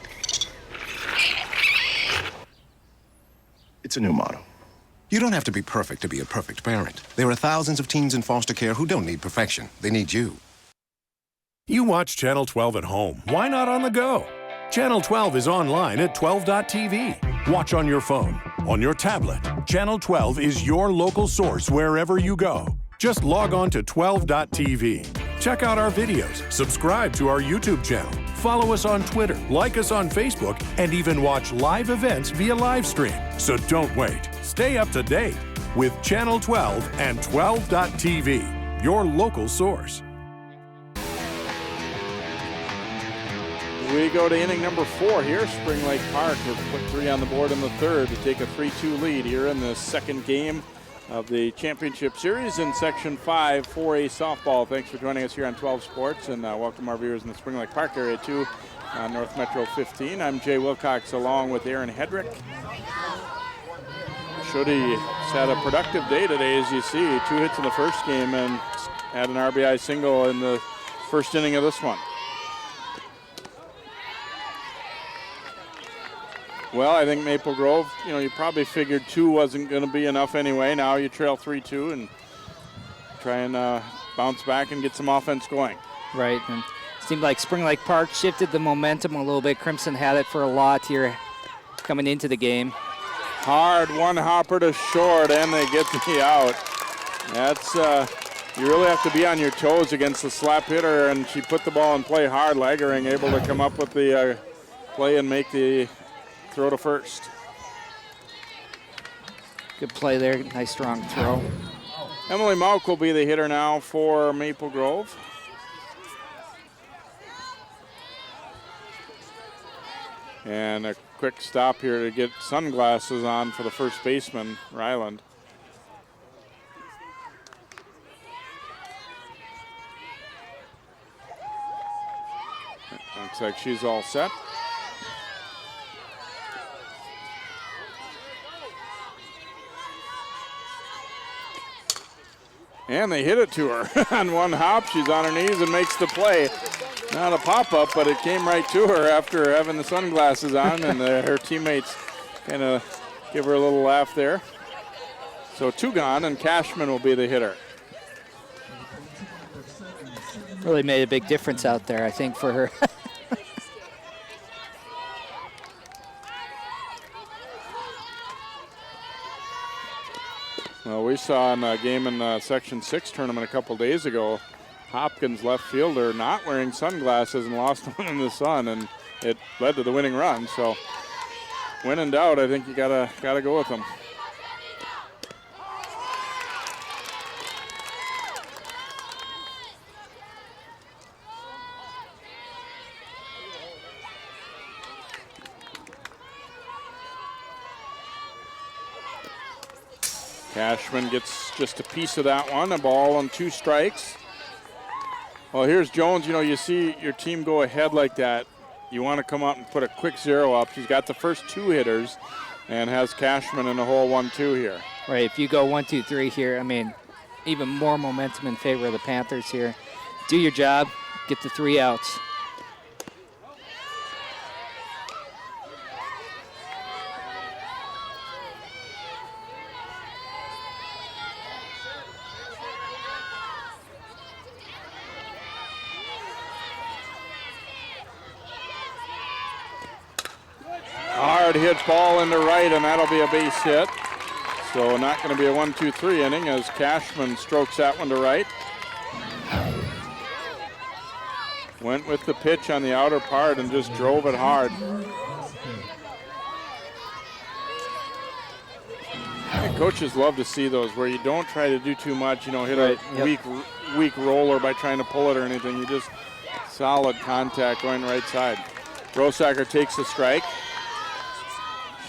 P: It's a new motto.
D: You don't have to be perfect to be a perfect parent. There are thousands of teens in foster care who don't need perfection. They need you.
E: You watch Channel 12 at home. Why not on the go? Channel 12 is online at 12.tv. Watch on your phone, on your tablet. Channel 12 is your local source wherever you go. Just log on to 12.tv. Check out our videos, subscribe to our YouTube channel, follow us on Twitter, like us on Facebook, and even watch live events via live stream. So don't wait. Stay up to date with Channel 12 and 12.tv, your local source.
A: We go to inning number 4 here. Spring Lake Park has put 3 on the board in the third to take a 3-2 lead here in the second game of the championship series in Section 5 4A softball. Thanks for joining us here on 12 Sports, and welcome our viewers in the Spring Lake Park area too on North Metro 15. I'm Jay Wilcox along with Aaron Hedrick. Schutte had a productive day today, as you see. 2 hits in the first game and had an RBI single in the first inning of this one. Well, I think Maple Grove, you probably figured 2 wasn't going to be enough anyway. Now you trail 3-2 and try and bounce back and get some offense going.
B: Right, and it seemed like Spring Lake Park shifted the momentum a little bit. Crimson had it for a lot here coming into the game.
A: Hard one hopper to short, and they get the out. That's, you really have to be on your toes against the slap hitter, and she put the ball in play hard. Lagering able to come up with the play and make the throw to first.
B: Good play there, nice strong throw.
A: Emily Mauk will be the hitter now for Maple Grove. And a quick stop here to get sunglasses on for the first baseman, Ryland. Looks like she's all set. And they hit it to her on one hop. She's on her knees and makes the play. Not a pop-up, but it came right to her after having the sunglasses on, and her teammates kind of give her a little laugh there. So 2 gone, and Cashman will be the hitter.
B: Really made a big difference out there, I think, for her.
A: Well, we saw in a game in the Section 6 tournament a couple days ago, Hopkins left fielder not wearing sunglasses and lost one in the sun, and it led to the winning run. So when in doubt, I think you gotta go with them. Cashman gets just a piece of that one, a ball on 2 strikes. Well, here's Jones. You see your team go ahead like that. You want to come out and put a quick 0 up. She's got the first 2 hitters and has Cashman in the hole 1-2 here.
B: Right, if you go 1-2-3 here, I mean, even more momentum in favor of the Panthers here. Do your job, get the 3 outs.
A: hard hitch ball into right, and that'll be a base hit. So not going to be a 1-2-3 inning as Cashman strokes that one to right. Went with the pitch on the outer part and just drove it hard. And coaches love to see those where you don't try to do too much, hit a weak roller by trying to pull it or anything. You just solid contact going right side. Rosacker takes the strike.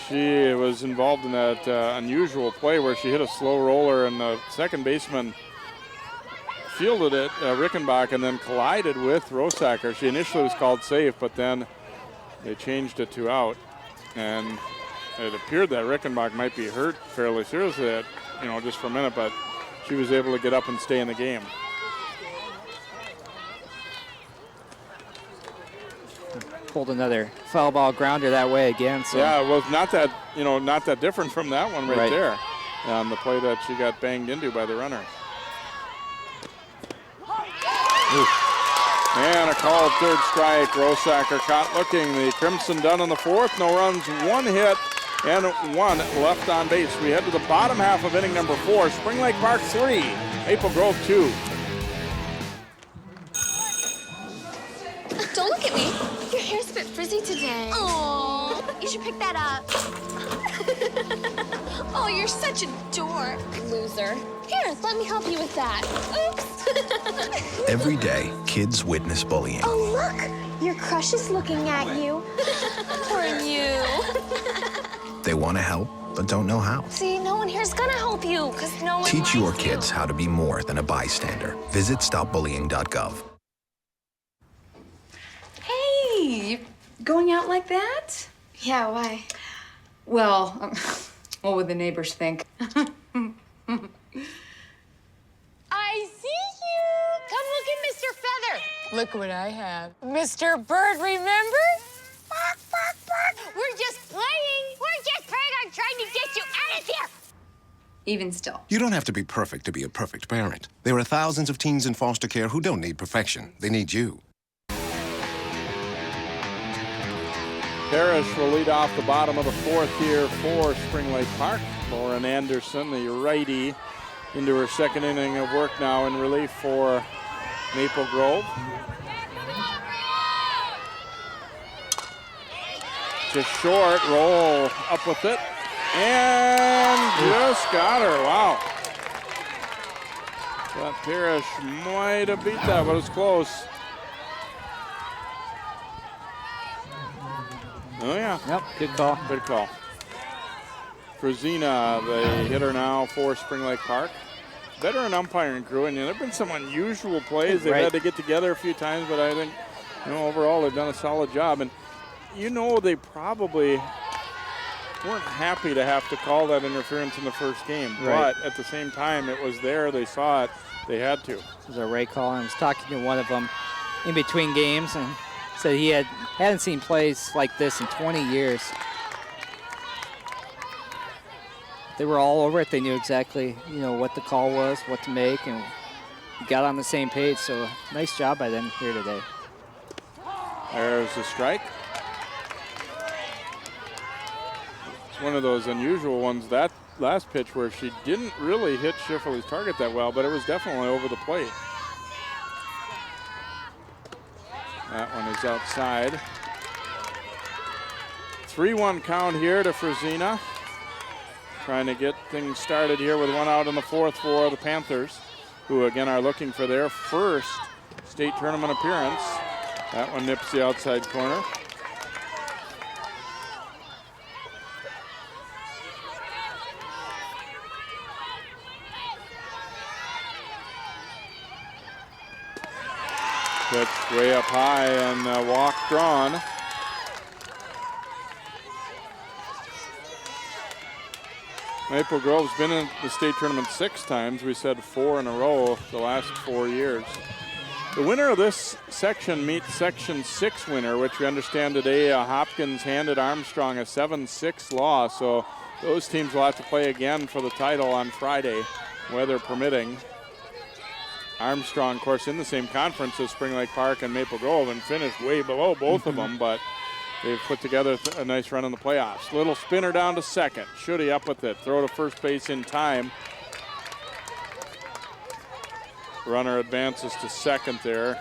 A: She was involved in that unusual play where she hit a slow roller and the second baseman fielded it, Rickenbach, and then collided with Rosacker. She initially was called safe, but then they changed it to out. And it appeared that Rickenbach might be hurt fairly seriously, just for a minute, but she was able to get up and stay in the game.
B: Pulled another foul ball grounder that way again. So.
A: Yeah, it was not that different from that one right there on the play that she got banged into by the runner. And a called third strike. Rosacker caught looking. The Crimson done in the fourth. No runs, one hit, and one left on base. We head to the bottom half of inning number 4. Spring Lake Park 3, Maple Grove 2.
R: Don't look at me. Your hair's a bit frizzy today. Oh, you should pick that up. Oh, you're such a dork. Loser. Here, let me help you with that. Oops.
S: Every day, kids witness bullying.
R: Oh, look. Your crush is looking at you. Poor you.
S: They want to help, but don't know how.
R: See, no one here's gonna help you, because no one
S: Teach your
R: likes
S: kids how to be more than a bystander. Visit stopbullying.gov.
T: Hey, you going out like that?
R: Yeah, why?
T: Well, what would the neighbors think?
U: I see you! Come look at Mr. Feather. Look what I have. Mr. Bird, remember? Bark, bark, bark. We're just playing. We're just playing on trying to get you out of here.
T: Even still.
D: You don't have to be perfect to be a perfect parent. There are thousands of teens in foster care who don't need perfection. They need you.
A: Parrish will lead off the bottom of the 4th here for Spring Lake Park. Lauren Anderson, the righty, into her second inning of work now in relief for Maple Grove. Just short, roll up with it, and just got her, wow. Thought Parrish might have beat that, but it was close. Oh, yeah.
B: Yep, good call.
A: Good call. Frazina, the hitter now for Spring Lake Park. Veteran umpiring crew, and there have been some unusual plays. They've had to get together a few times, but I think, overall they've done a solid job. And, they probably weren't happy to have to call that interference in the first game.
B: Right.
A: But at the same time, it was there. They saw it. They had to.
B: It was a Ray call. I was talking to one of them in between games, and said he hadn't seen plays like this in 20 years. They were all over it. They knew exactly, what the call was, what to make, and got on the same page. So nice job by them here today.
A: There's the strike. It's one of those unusual ones, that last pitch where she didn't really hit Schifferle's target that well, but it was definitely over the plate. That one is outside. 3-1 count here to Frazina. Trying to get things started here with one out in the 4th for the Panthers, who again are looking for their first state tournament appearance. That one nips the outside corner. Pitch way up high and walk drawn. Maple Grove's been in the state tournament 6 times. We said 4 in a row the last 4 years. The winner of this section meets Section 6 winner, which we understand today Hopkins handed Armstrong a 7-6 loss. So those teams will have to play again for the title on Friday, weather permitting. Armstrong, of course, in the same conference as Spring Lake Park and Maple Grove and finished way below both of them, but they've put together a nice run in the playoffs. Little spinner down to second. Schutte up with it. Throw to first base in time. Runner advances to second there.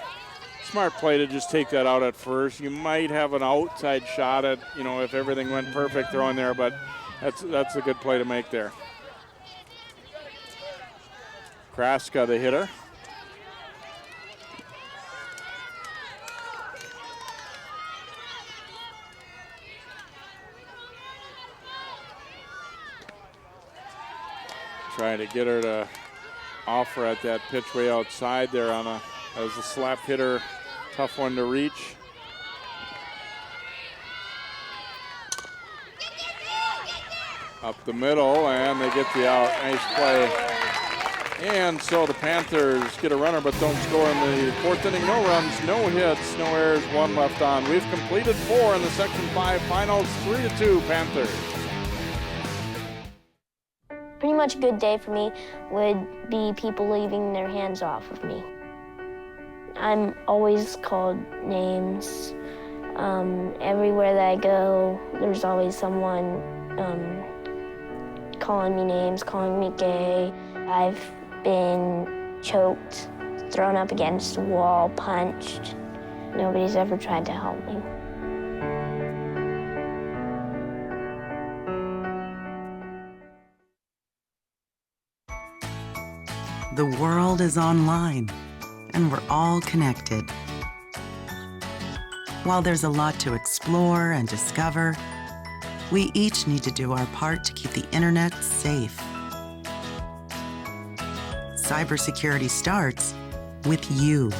A: Smart play to just take that out at first. You might have an outside shot at, if everything went perfect throwing there, but that's a good play to make there. Kraska, the hitter. Trying to get her to offer at that pitch way outside there as a slap hitter. Tough one to reach. Up the middle, and they get the out. Nice play. And so the Panthers get a runner but don't score in the fourth inning. No runs, no hits, no errors, one left on. We've completed 4 in the Section 5 finals, 3-2 Panthers.
C: Pretty much a good day for me would be people leaving their hands off of me. I'm always called names. Everywhere that I go, there's always someone calling me names, calling me gay. I've been choked, thrown up against a wall, punched. Nobody's ever tried to help me.
N: The world is online, and we're all connected. While there's a lot to explore and discover, we each need to do our part to keep the internet safe. Cybersecurity starts with you.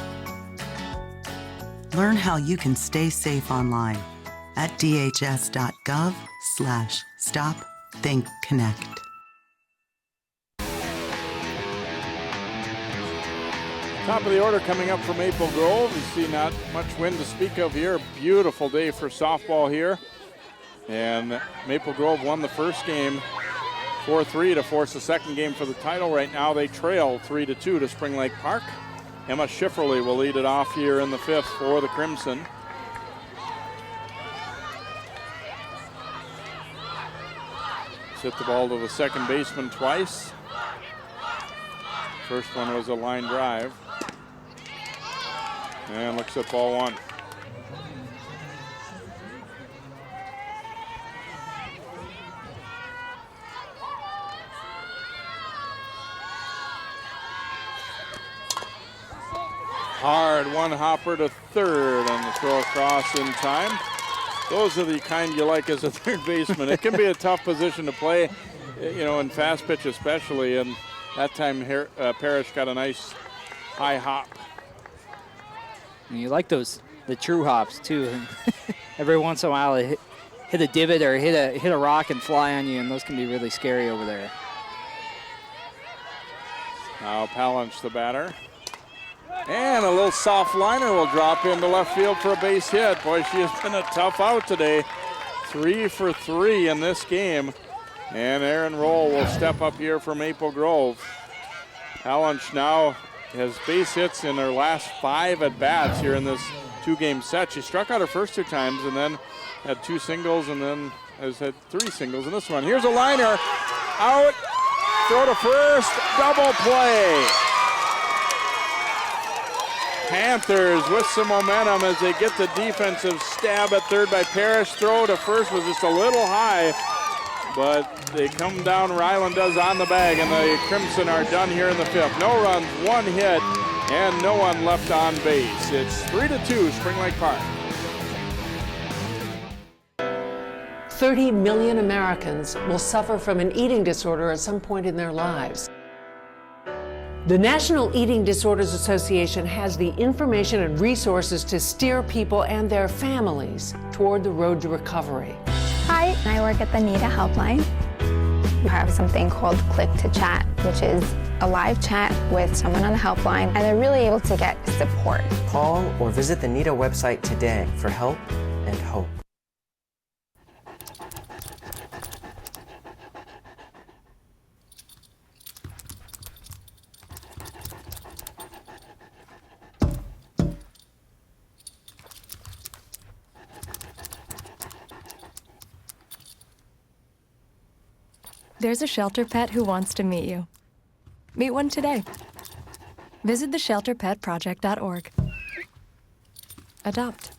N: Learn how you can stay safe online at dhs.gov/stopthinkconnect.
A: Top of the order coming up for Maple Grove. You see not much wind to speak of here. Beautiful day for softball here. And Maple Grove won the first game 4-3 to force the second game for the title. Right now they trail 3-2 to Spring Lake Park. Emma Schifferle will lead it off here in the 5th for the Crimson. Hit the ball to the second baseman twice. First one was a line drive. And looks at ball one. Hard one hopper to third and the throw across in time. Those are the kind you like as a third baseman. It can be a tough position to play, in fast pitch especially. And that time Parrish got a nice high hop.
B: And you like the true hops too. Every once in a while, it hit a divot or hit a rock and fly on you, and those can be really scary over there.
A: Now Palinch, the batter. And a little soft liner will drop into left field for a base hit. Boy, she has been a tough out today. 3 for 3 in this game. And Aaron Roll will step up here for Maple Grove. Palinch now has base hits in her last 5 at-bats here in this 2-game set. She struck out her first 2 times and then had 2 singles and then has had 3 singles in this one. Here's a liner. Out. Throw to first. Double play. Panthers with some momentum as they get the defensive stab at third by Parrish. Throw to first was just a little high, but they come down. Ryland does on the bag, and the Crimson are done here in the 5th. No runs, 1 hit, and no one left on base. It's 3-2 Spring Lake Park.
G: 30 million Americans will suffer from an eating disorder at some point in their lives. The National Eating Disorders Association has the information and resources to steer people and their families toward the road to recovery.
V: Hi, I work at the NIDA helpline. We have something called Click to Chat, which is a live chat with someone on the helpline, and they're really able to get support.
H: Call or visit the NIDA website today for help and hope.
J: There's a shelter pet who wants to meet you. Meet one today. Visit theshelterpetproject.org. Adopt.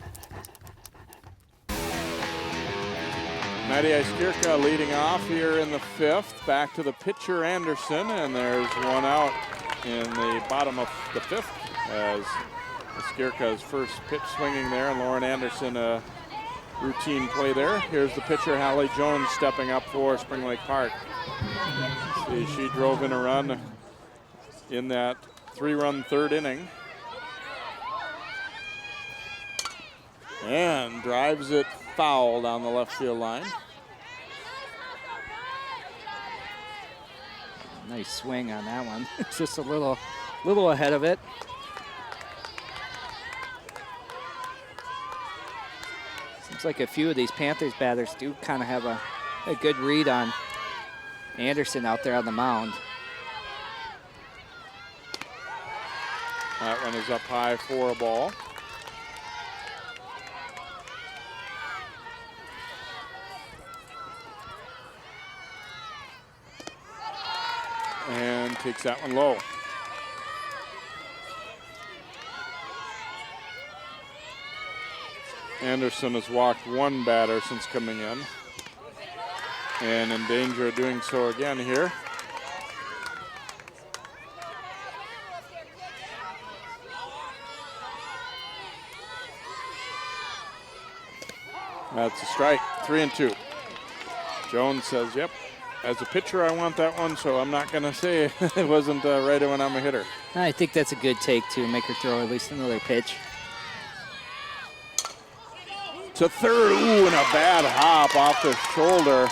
A: Nadia Skirka leading off here in the 5th. Back to the pitcher, Anderson, and there's one out in the bottom of the 5th as Skirka's first pitch swinging there, and Lauren Anderson routine play there. Here's the pitcher, Hallie Jones, stepping up for Spring Lake Park. See, she drove in a run in that 3-run 3rd inning. And drives it foul down the left field line.
B: Nice swing on that one. It's just a little ahead of it. Seems like a few of these Panthers batters do kind of have a good read on Anderson out there on the mound.
A: That one is up high for a ball. And takes that one low. Anderson has walked one batter since coming in, and in danger of doing so again here. That's a strike, 3-2. Jones says, yep, as a pitcher I want that one, so I'm not gonna say it wasn't right when I'm a hitter.
B: I think that's a good take to make her throw at least another pitch.
A: To third, ooh, and a bad hop off the shoulder.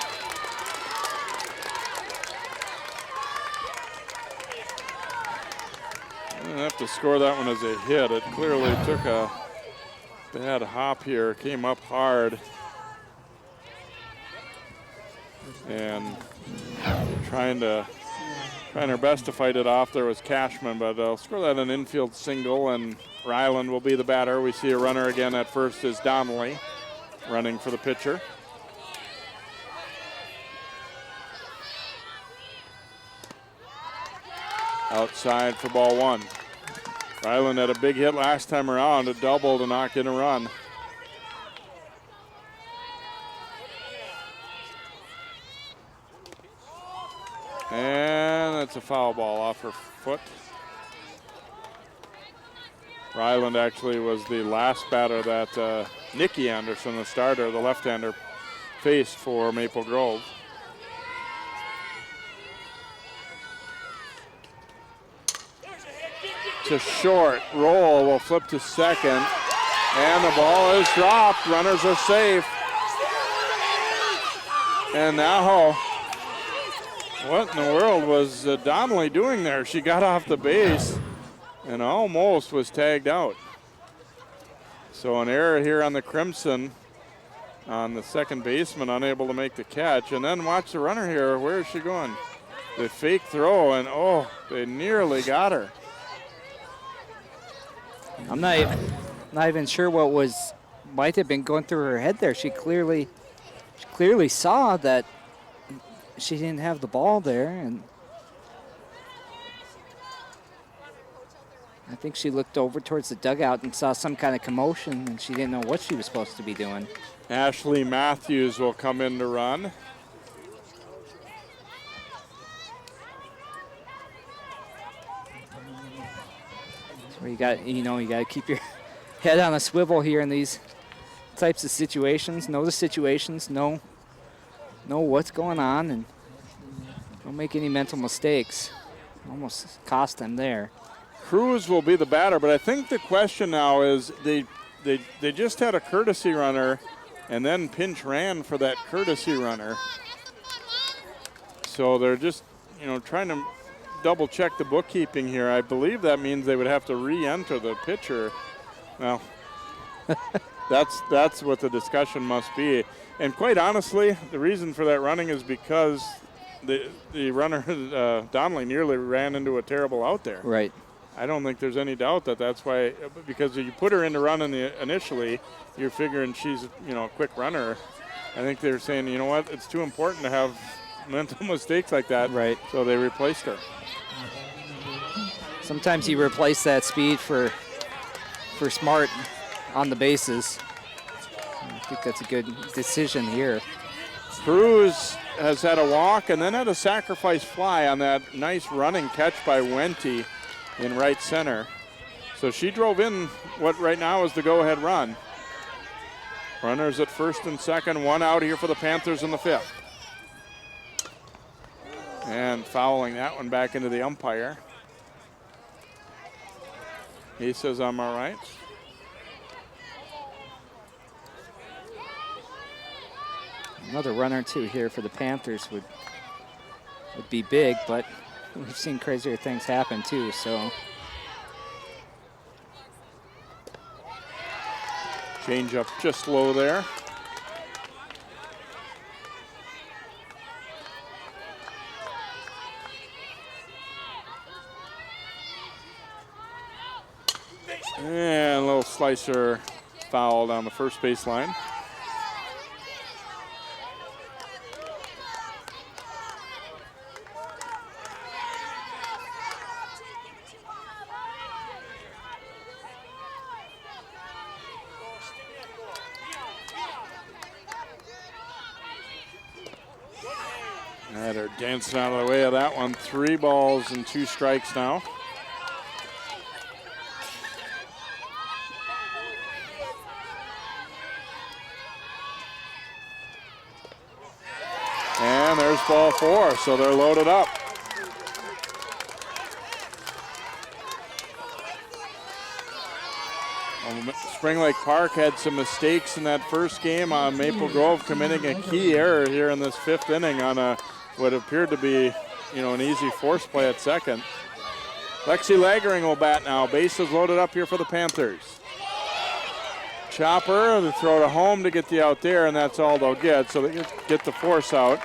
A: I'm gonna have to score that one as a hit. It clearly took a bad hop here, came up hard. And trying her best to fight it off there was Cashman, but I'll score that an infield single, and Ryland will be the batter. We see a runner again at first is Donnelly running for the pitcher. Outside for ball 1. Ryland had a big hit last time around, a double to knock in a run. And that's a foul ball off her foot. Ryland actually was the last batter that Nikki Anderson, the starter, the left-hander, faced for Maple Grove. To short, roll will flip to second, and the ball is dropped. Runners are safe. And now, what in the world was Donnelly doing there? She got off the base and almost was tagged out. So an error here on the Crimson on the second baseman, unable to make the catch. And then watch the runner here. Where is she going? The fake throw, and oh, they nearly got her.
B: I'm not even sure what might have been going through her head there. She clearly saw that she didn't have the ball there, and I think she looked over towards the dugout and saw some kind of commotion, and she didn't know what she was supposed to be doing.
A: Ashley Matthews will come in to run.
B: So you got to keep your head on a swivel here in these types of situations. Know the situations, know what's going on, and don't make any mental mistakes. Almost cost them there.
A: Cruz will be the batter, but I think the question now is they just had a courtesy runner and then pinch ran for that courtesy runner. So they're just, trying to double check the bookkeeping here. I believe that means they would have to re-enter the pitcher. Well, that's what the discussion must be. And quite honestly, the reason for that running is because the runner, Donnelly, nearly ran into a terrible out there.
B: Right.
A: I don't think there's any doubt that that's why, because you put her in to run initially, you're figuring she's, a quick runner. I think they're saying, you know what, it's too important to have mental mistakes like that.
B: Right.
A: So they replaced her.
B: Sometimes you replace that speed for smart on the bases. I think that's a good decision here.
A: Cruz has had a walk and then had a sacrifice fly on that nice running catch by Wente in right center. So she drove in what right now is the go-ahead run. Runners at first and second, one out here for the Panthers in the fifth. And fouling that one back into the umpire. He says, I'm all right.
B: Another run or two here for the Panthers would be big, but we've seen crazier things happen too, so.
A: Change up just low there. And a little slicer foul down the first baseline. They're dancing out of the way of that one. 3 balls and 2 strikes now. And there's ball 4, so they're loaded up. Spring Lake Park had some mistakes in that first game. Maple Grove committing a key error here in this 5th inning on what appeared to be, an easy force play at second. Lexi Lagering will bat now. Bases loaded up here for the Panthers. Chopper, they throw to home to get the out there, and that's all they'll get, so they get the force out.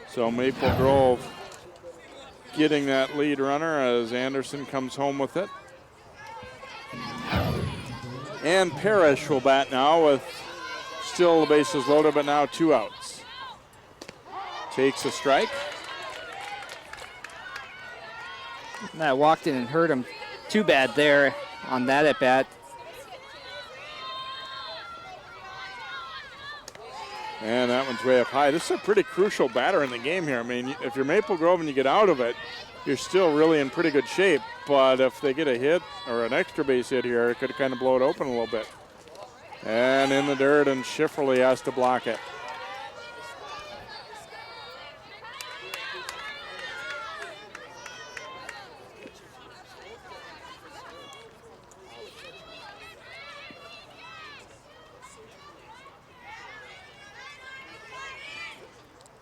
A: So Maple Grove getting that lead runner as Anderson comes home with it. And Parrish will bat now with still the bases loaded, but now 2 outs. Takes a strike.
B: That walked in and hurt him too bad there on that at bat.
A: And that one's way up high. This is a pretty crucial batter in the game here. I mean, if you're Maple Grove and you get out of it, you're still really in pretty good shape. But if they get a hit or an extra base hit here, it could kind of blow it open a little bit. And in the dirt, and Schifferle has to block it.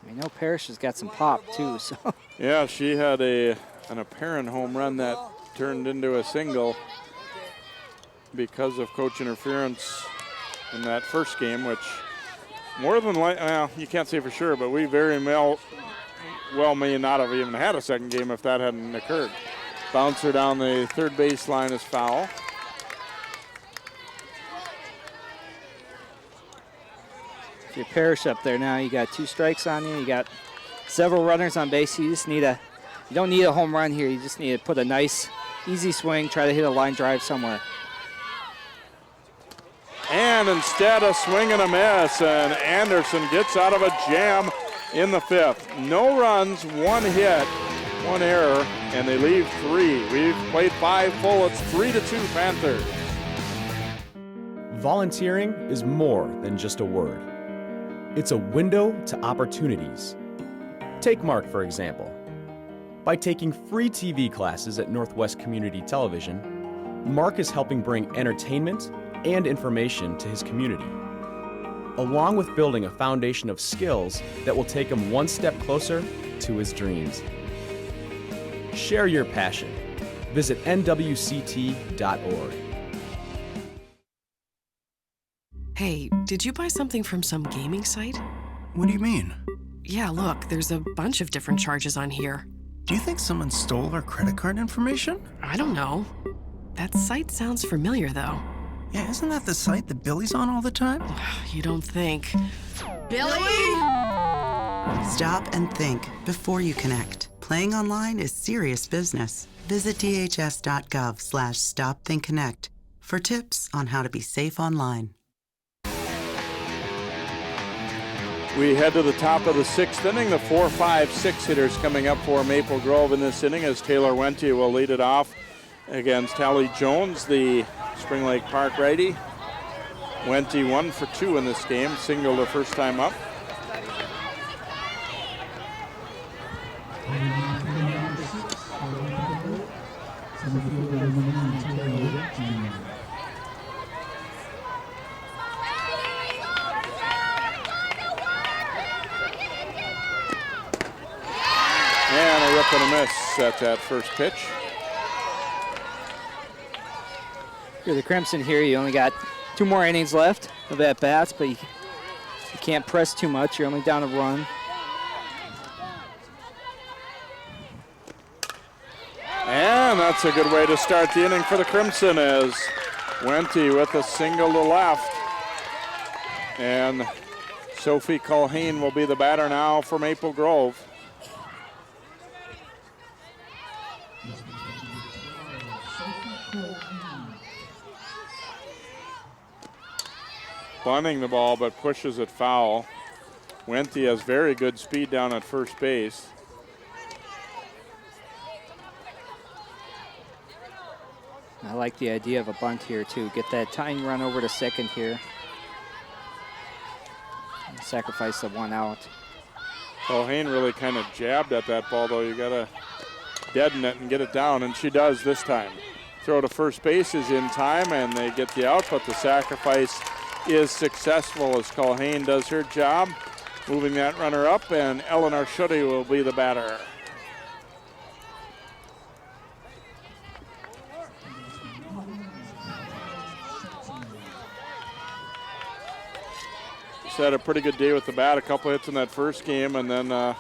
B: I know Parrish has got some pop too, so.
A: Yeah, she had an apparent home run that turned into a single because of coach interference in that first game, which more than likely, well, you can't say for sure, but we very well may not have even had a second game if that hadn't occurred. Bouncer down the third baseline is foul.
B: If you're Parrish up there now, you got 2 strikes on you. You got several runners on base. You don't need a home run here. You just need to put a nice, easy swing, try to hit a line drive somewhere.
A: And instead a swing and a miss, and Anderson gets out of a jam in the 5th. No runs, 1 hit, 1 error, and they leave 3. We've played 5 full. It's 3-2 Panthers.
K: Volunteering is more than just a word. It's a window to opportunities. Take Mark, for example. By taking free TV classes at Northwest Community Television, Mark is helping bring entertainment and information to his community, along with building a foundation of skills that will take him one step closer to his dreams. Share your passion. Visit nwct.org.
L: Hey, did you buy something from some gaming site?
M: What do you mean?
L: Yeah, look, there's a bunch of different charges on here.
M: Do you think someone stole our credit card information?
L: I don't know. That site sounds familiar, though.
M: Yeah, isn't that the site that Billy's on all the time?
L: You don't think.
N: Billy! Stop and think before you connect. Playing online is serious business. Visit dhs.gov/stopthinkconnect for tips on how to be safe online.
A: We head to the top of the 6th inning. The 4-5-6 hitters coming up for Maple Grove in this inning as Taylor Wente will lead it off against Hallie Jones, the Spring Lake Park righty. Wente 1 for 2 in this game, single the first time up. And a rip and a miss at that first pitch.
B: You're the Crimson here. You only got 2 more innings left of at-bats, but you can't press too much. You're only down a run.
A: And that's a good way to start the inning for the Crimson as Wente with a single to left. And Sophie Culhane will be the batter now for Maple Grove. Bunting the ball, but pushes it foul. Wente has very good speed down at first base.
B: I like the idea of a bunt here, too. Get that tying run over to second here. And sacrifice the 1 out.
A: Culhane really kind of jabbed at that ball, though. You got to deaden it and get it down, and she does this time. Throw to first base is in time, and they get the out, but the sacrifice is successful as Culhane does her job, moving that runner up, and Eleanor Schutte will be the batter. She's had a pretty good day with the bat, a couple hits in that first game, and then an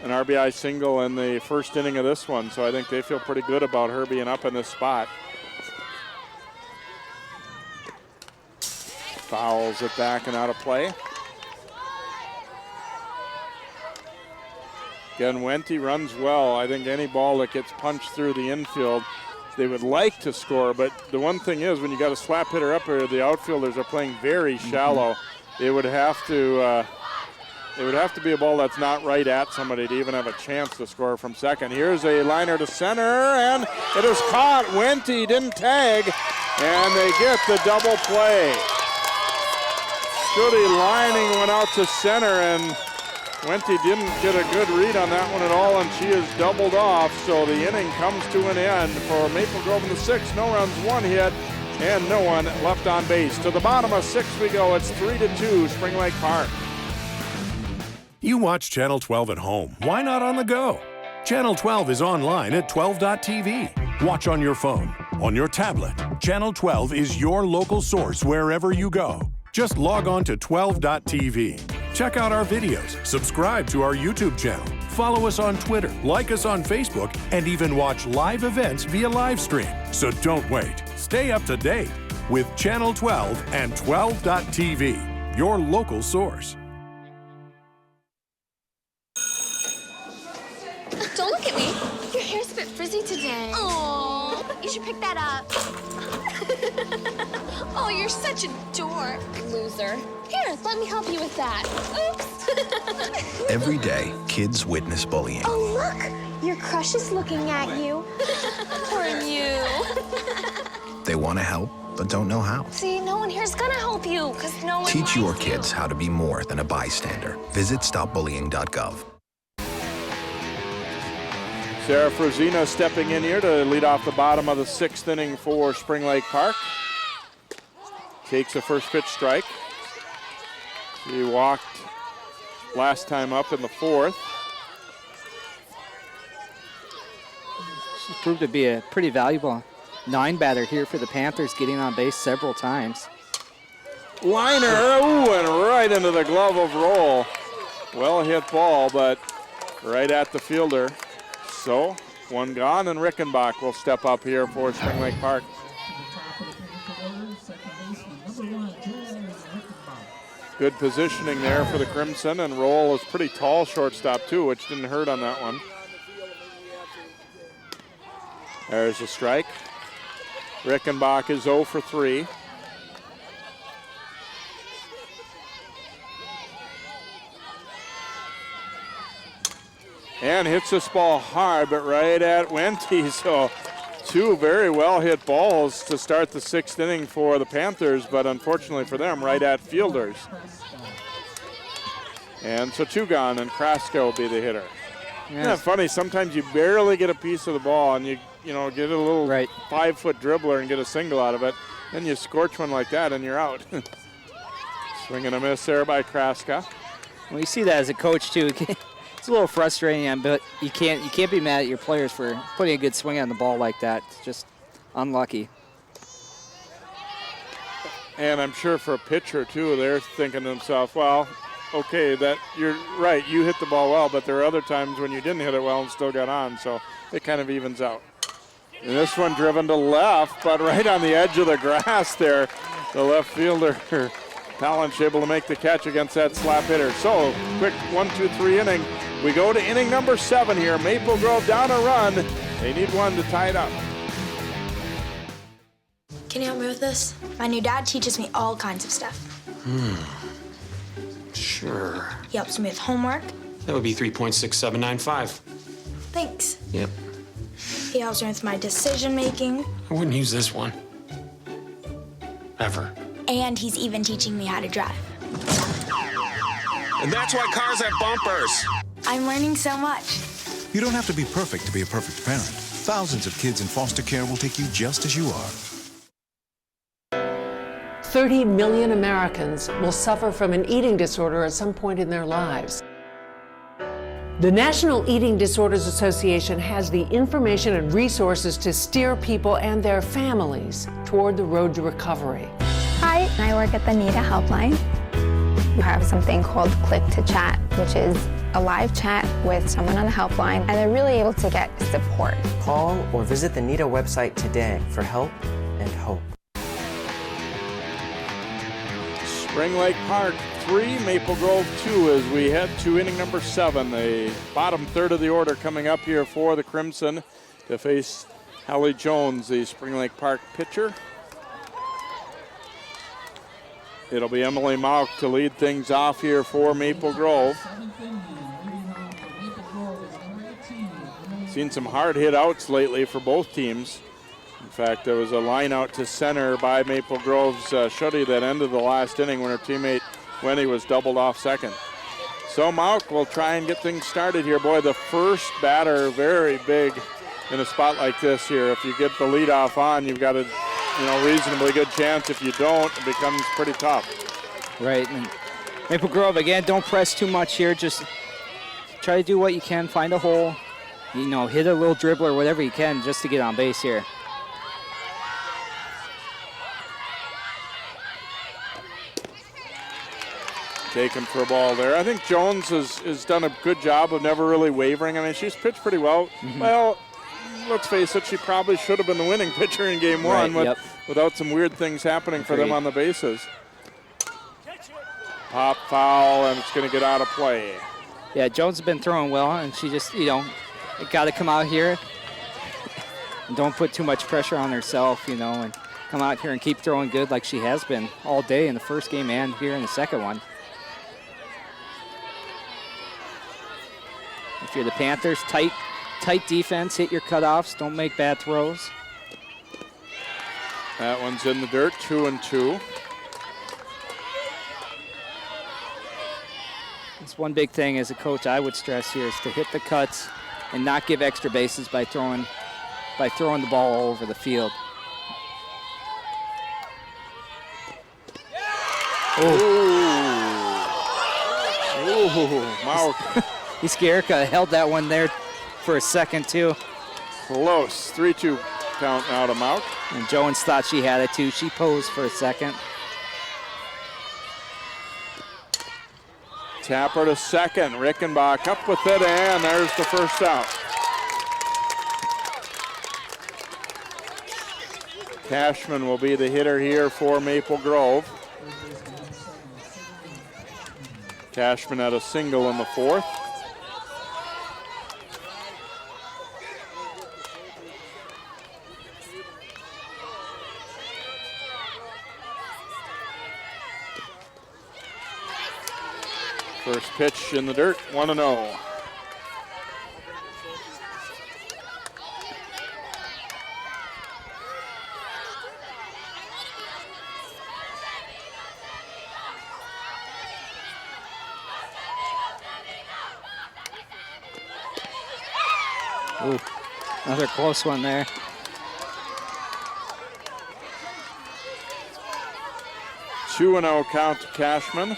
A: RBI single in the first inning of this one, so I think they feel pretty good about her being up in this spot. Fouls it back and out of play. Again, Wente runs well. I think any ball that gets punched through the infield, they would like to score, but the one thing is when you got a slap hitter up here, the outfielders are playing very shallow. It would have to be a ball that's not right at somebody to even have a chance to score from second. Here's a liner to center, and it is caught. Wente didn't tag, and they get the double play. Schutte lining one out to center, and Wente didn't get a good read on that one at all, and she is doubled off. So the inning comes to an end for Maple Grove in the 6th. No runs, 1 hit, and no one left on base. To the bottom of 6 we go. It's 3-2 Spring Lake Park.
E: You watch Channel 12 at home. Why not on the go? Channel 12 is online at 12.tv. Watch on your phone, on your tablet. Channel 12 is your local source wherever you go. Just log on to 12.tv. Check out our videos, subscribe to our YouTube channel, follow us on Twitter, like us on Facebook, and even watch live events via live stream. So don't wait. Stay up to date with Channel 12 and 12.tv, your local source.
R: Don't look at me. Your hair's a bit frizzy today. Oh, you should pick that up. Oh, you're such a dork, loser. Here, let me help you with that. Oops.
S: Every day, kids witness bullying.
R: Oh, look. Your crush is looking at you. Poor you.
S: They want to help, but don't know how.
R: See, no one here's gonna help you, because no one
S: Teach your
R: likes
S: kids how to be more than a bystander. Visit stopbullying.gov.
A: Sarah Frozina stepping in here to lead off the bottom of the 6th inning for Spring Lake Park. Takes a first pitch strike. She walked last time up in the 4th.
B: She's proved to be a pretty valuable 9-batter here for the Panthers, getting on base several times.
A: Liner, ooh, and right into the glove of Roll. Well hit ball, but right at the fielder. So, 1 gone, and Rickenbach will step up here for Spring Lake Park. Good positioning there for the Crimson, and Roll is pretty tall shortstop too, which didn't hurt on that one. There's a strike. Rickenbach is 0 for 3. And hits this ball hard, but right at Wente. So 2 very well hit balls to start the 6th inning for the Panthers, but unfortunately for them, right at fielders. And so 2 gone, and Kraska will be the hitter. Yes. Isn't that funny? Sometimes you barely get a piece of the ball, and you get a little 5-foot dribbler and get a single out of it. Then you scorch one like that, and you're out. Swing and a miss there by Kraska.
B: Well, you see that as a coach too. It's a little frustrating, but you can't be mad at your players for putting a good swing on the ball like that. It's just unlucky.
A: And I'm sure for a pitcher too, they're thinking to themselves, well, okay, that you're right, you hit the ball well, but there are other times when you didn't hit it well and still got on, so it kind of evens out. And this one driven to left, but right on the edge of the grass there, the left fielder, Palinch, able to make the catch against that slap hitter. So, quick 1-2-3 inning. We go to inning number 7 here. Maple Grove down a run. They need one to tie it up.
F: Can you help me with this? My new dad teaches me all kinds of stuff.
I: Sure.
F: He helps me with homework.
I: That would be 3.6795.
F: Thanks.
I: Yep.
F: He helps me with my decision making.
I: I wouldn't use this one. Ever.
F: And he's even teaching me how to drive.
S: And that's why cars have bumpers.
F: I'm learning so much.
W: You don't have to be perfect to be a perfect parent. Thousands of kids in foster care will take you just as you are.
G: 30 million Americans will suffer from an eating disorder at some point in their lives. The National Eating Disorders Association has the information and resources to steer people and their families toward the road to recovery.
V: Hi, I work at the NEDA helpline. We have something called Click to Chat, which is a live chat with someone on the helpline, and they're really able to get support.
H: Call or visit the NEDA website today for help and hope.
A: Spring Lake Park 3, Maple Grove 2 as we head to inning number 7. The bottom third of the order coming up here for the Crimson to face Hallie Jones, the Spring Lake Park pitcher. It'll be Emily Mauk to lead things off here for Maple Grove. Seen some hard hit outs lately for both teams. In fact, there was a line out to center by Maple Grove's Shuddy that ended the last inning when her teammate Wendy was doubled off second. So Mauk will try and get things started here. Boy, the first batter very big in a spot like this here. If you get the leadoff on, you've got a reasonably good chance. If you don't, it becomes pretty tough.
B: Right, and Maple Grove, again, don't press too much here. Just try to do what you can, find a hole, hit a little dribbler, whatever you can, just to get on base here.
A: Taken for a ball there. I think Jones has done a good job of never really wavering. I mean, she's pitched pretty well. Mm-hmm. Well, let's face it, she probably should have been the winning pitcher in game one without some weird things happening for them on the bases. Pop foul, and it's going to get out of play.
B: Yeah, Jones has been throwing well, and she just, got to come out here and don't put too much pressure on herself, and come out here and keep throwing good like she has been all day in the first game and here in the second one. If you're the Panthers, tight defense, hit your cutoffs, don't make bad throws.
A: That one's in the dirt, 2-2.
B: It's one big thing as a coach I would stress here is to hit the cuts and not give extra bases by throwing the ball all over the field.
A: Ooh, Mauk.
B: Iskierka held that one there for a second, too.
A: Close. 3-2 count now to Mauk.
B: And Jones thought she had it, too. She posed for a second.
A: Tapper to second. Rickenbach up with it, and there's the first out. Cashman will be the hitter here for Maple Grove. Cashman had a single in the fourth. First pitch in the dirt, 1-0.
B: Ooh, another close one there.
A: Two and 0 count to Cashman.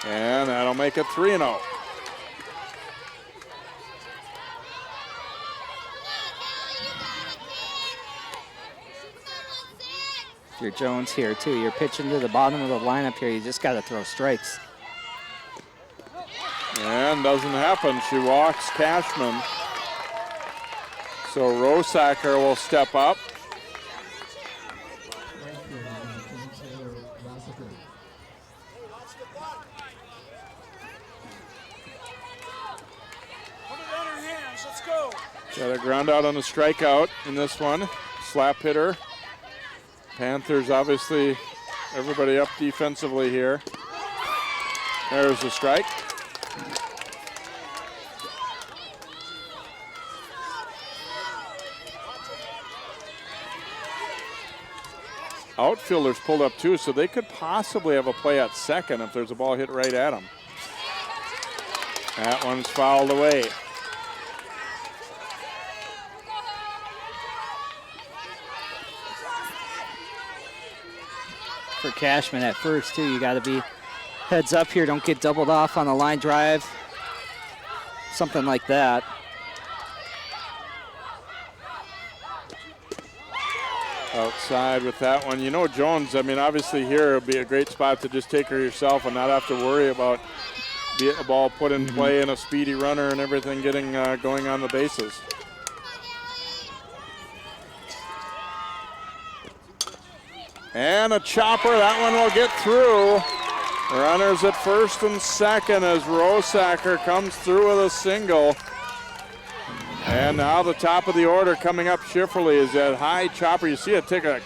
A: And that'll make it 3-0.
B: If you're Jones here too, you're pitching to the bottom of the lineup here. You just got to throw strikes.
A: And doesn't happen. She walks Cashman. So Rosacker will step up. Got a ground out on a strikeout in this one. Slap hitter. Panthers obviously, everybody up defensively here. There's a strike. Outfielders pulled up too, so they could possibly have a play at second if there's a ball hit right at them. That one's fouled away.
B: For Cashman at first too, you got to be heads up here. Don't get doubled off on a line drive. Something like that.
A: Outside with that one. You know, Jones, I mean, obviously here would be a great spot to just take her yourself and not have to worry about a ball put in play and a speedy runner and everything getting going on the bases. And a chopper, that one will get through. Runners at first and second as Rosacker comes through with a single. And now the top of the order coming up, Schifferle is that high chopper. You see it take a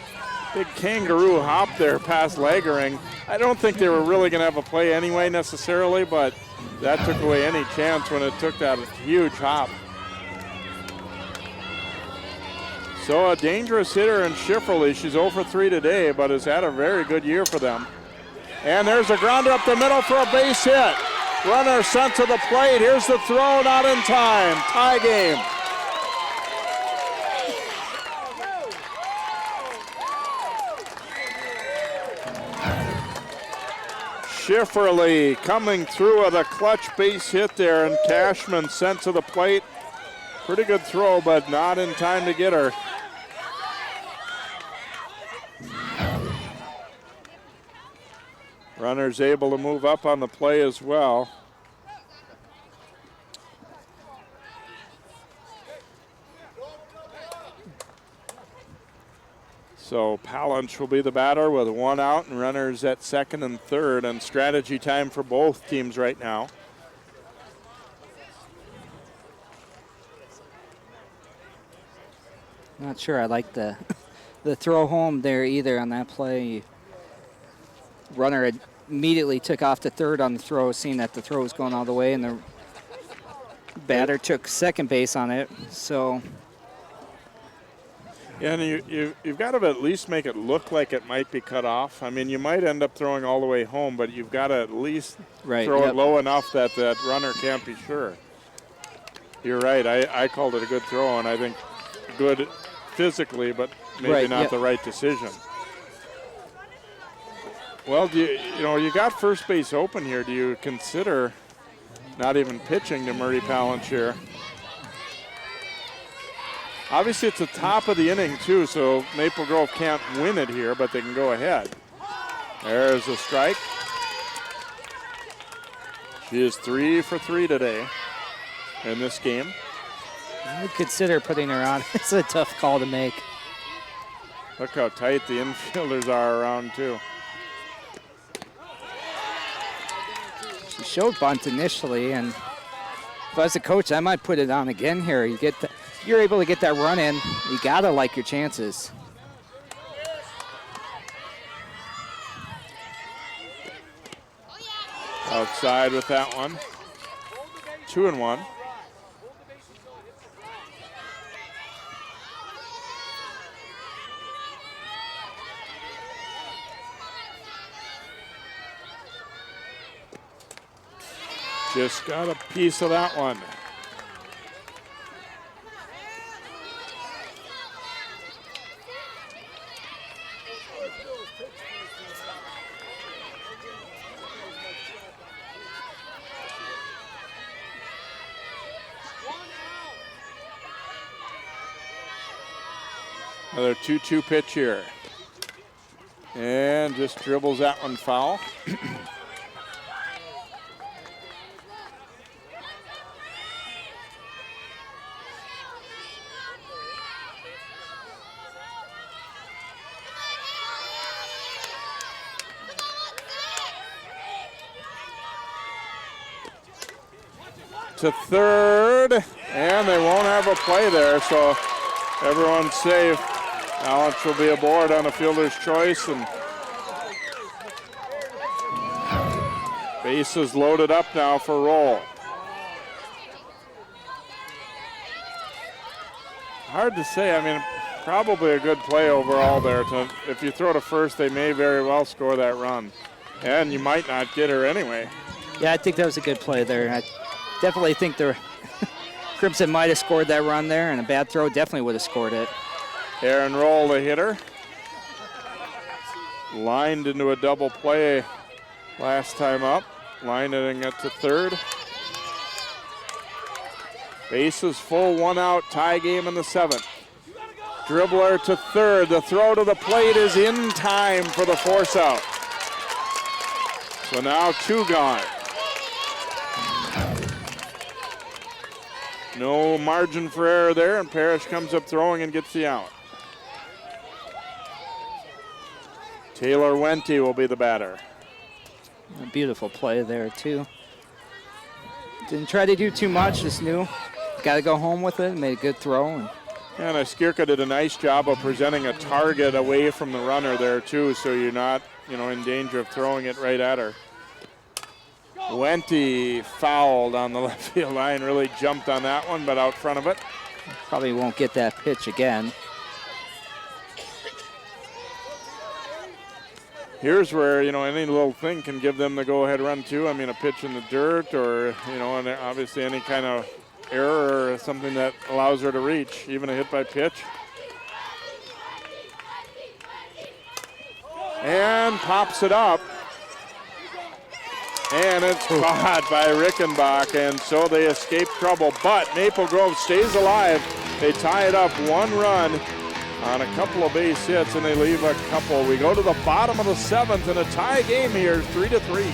A: big kangaroo hop there past Lagering. I don't think they were really going to have a play anyway necessarily, but that took away any chance when it took that huge hop. So a dangerous hitter in Schifferle. She's 0 for 3 today, but has had a very good year for them. And there's a grounder up the middle for a base hit. Runner sent to the plate. Here's the throw, not in time. Tie game. Schifferle coming through with a clutch base hit there, and Cashman sent to the plate. Pretty good throw, but not in time to get her. Runner's able to move up on the play as well. So Palinch will be the batter with 1 out and runners at second and third, and strategy time for both teams right now.
B: Not sure I like the throw home there either on that play. Runner immediately took off to third on the throw, seeing that the throw was going all the way, and the batter took second base on it. So,
A: yeah, and you've got to at least make it look like it might be cut off. I mean, you might end up throwing all the way home, but you've got to at least throw it low enough that that runner can't be sure. You're right. I called it a good throw, and I think good physically, but maybe not the right decision. Well, you got first base open here. Do you consider not even pitching to Murray Palinch here? Obviously, it's the top of the inning, too, so Maple Grove can't win it here, but they can go ahead. There's a strike. She is 3 for 3 today in this game.
B: I would consider putting her on. It's a tough call to make.
A: Look how tight the infielders are around, too.
B: She showed bunt initially, and if I was a coach, I might put it on again here. You're able to get that run in, you gotta like your chances.
A: Outside with that one. 2-1. Just got a piece of that one. Another 2-2 pitch here. And just dribbles that one foul. To third, and they won't have a play there, so everyone's safe. Alex will be aboard on a fielder's choice, and bases loaded up now for roll. Hard to say. I mean, probably a good play overall there. If you throw to first, they may very well score that run, and you might not get her anyway.
B: Yeah, I think that was a good play there. I definitely think the Crimson might have scored that run there, and a bad throw definitely would have scored it.
A: Aaron Roll, the hitter. Lined into a double play last time up. Lining it to third. Bases full, 1 out, tie game in the 7th. Dribbler to third. The throw to the plate is in time for the force out. So now 2 gone. No margin for error there, and Parrish comes up throwing and gets the out. Taylor Wente will be the batter.
B: A beautiful play there, too. Didn't try to do too much, just knew. Got to go home with it, made a good throw.
A: And Skirka did a nice job of presenting a target away from the runner there, too, so you're not, in danger of throwing it right at her. Wente fouled on the left field line, really jumped on that one, but out front of it.
B: Probably won't get that pitch again.
A: Here's where, any little thing can give them the go-ahead run, too. I mean, a pitch in the dirt or, and obviously any kind of error or something that allows her to reach, even a hit by pitch. And pops it up. And it's caught by Rickenbach, and so they escape trouble. But Maple Grove stays alive. They tie it up 1 run on a couple of base hits, and they leave a couple. We go to the bottom of the 7th, and a tie game here, 3-3.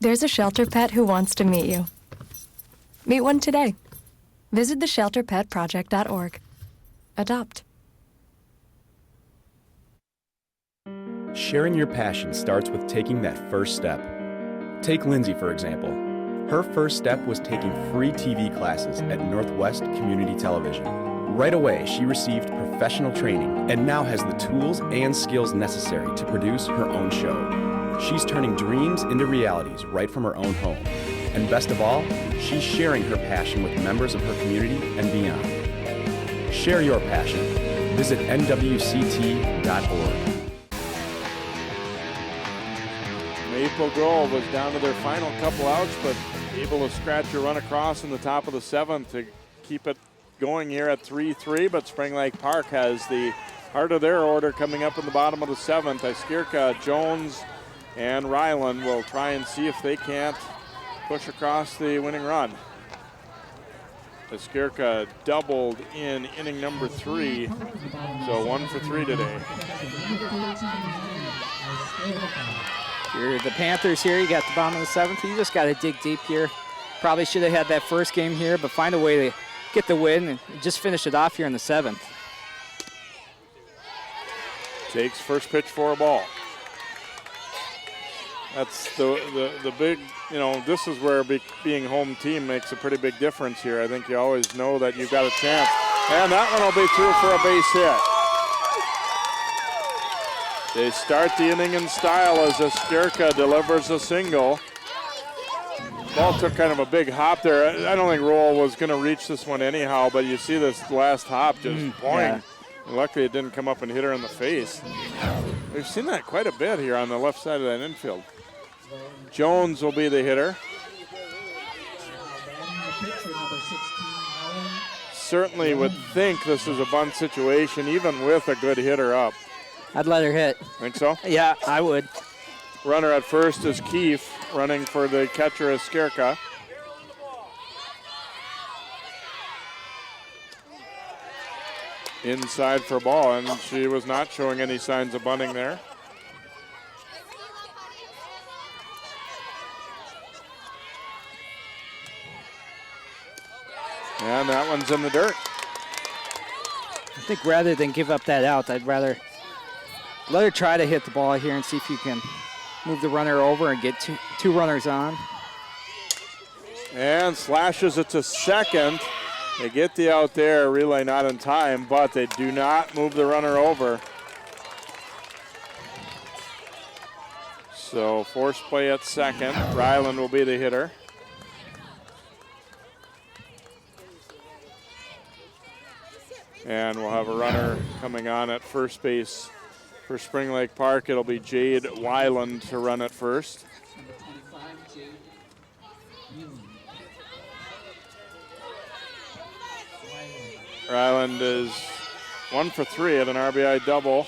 J: There's a shelter pet who wants to meet you. Meet one today. Visit theshelterpetproject.org. Adopt.
K: Sharing your passion starts with taking that first step. Take Lindsay, for example. Her first step was taking free TV classes at Northwest Community Television. Right away, she received professional training and now has the tools and skills necessary to produce her own show. She's turning dreams into realities right from her own home. And best of all, she's sharing her passion with members of her community and beyond. Share your passion. Visit nwct.org.
A: Maple Grove was down to their final couple outs, but able to scratch a run across in the top of the 7th to keep it going here at 3-3, but Spring Lake Park has the heart of their order coming up in the bottom of the 7th. Iskirka, Jones, and Ryland will try and see if they can't push across the winning run. Esquerca doubled in inning number 3, so 1 for 3 today.
B: Here, the Panthers here, you got the bottom of the 7th. You just got to dig deep here. Probably should have had that first game here, but find a way to get the win and just finish it off here in the 7th.
A: Takes first pitch for a ball. That's the big, you know, this is where being home team makes a pretty big difference here. I think you always know that you've got a chance. And that one will be through for a base hit. They start the inning in style as Esquerca delivers a single. Ball took kind of a big hop there. I don't think Roll was going to reach this one anyhow, but you see this last hop just boing. Yeah. Luckily it didn't come up and hit her in the face. We've seen that quite a bit here on the left side of that infield. Jones will be the hitter. Certainly would think this is a bunt situation, even with a good hitter up.
B: I'd let her hit.
A: Think so?
B: Yeah, I would.
A: Runner at first is Keefe, running for the catcher Esquerca. Inside for ball, and she was not showing any signs of bunting there. And that one's in the dirt.
B: I think rather than give up that out, I'd rather let her try to hit the ball here and see if you can move the runner over and get two runners on.
A: And slashes it to second. They get the out there, relay not in time, but they do not move the runner over. So force play at second. Ryland will be the hitter. And we'll have a runner coming on at first base for Spring Lake Park. It'll be Jade Weiland to run at first. Ryland is 1 for 3 at an RBI double.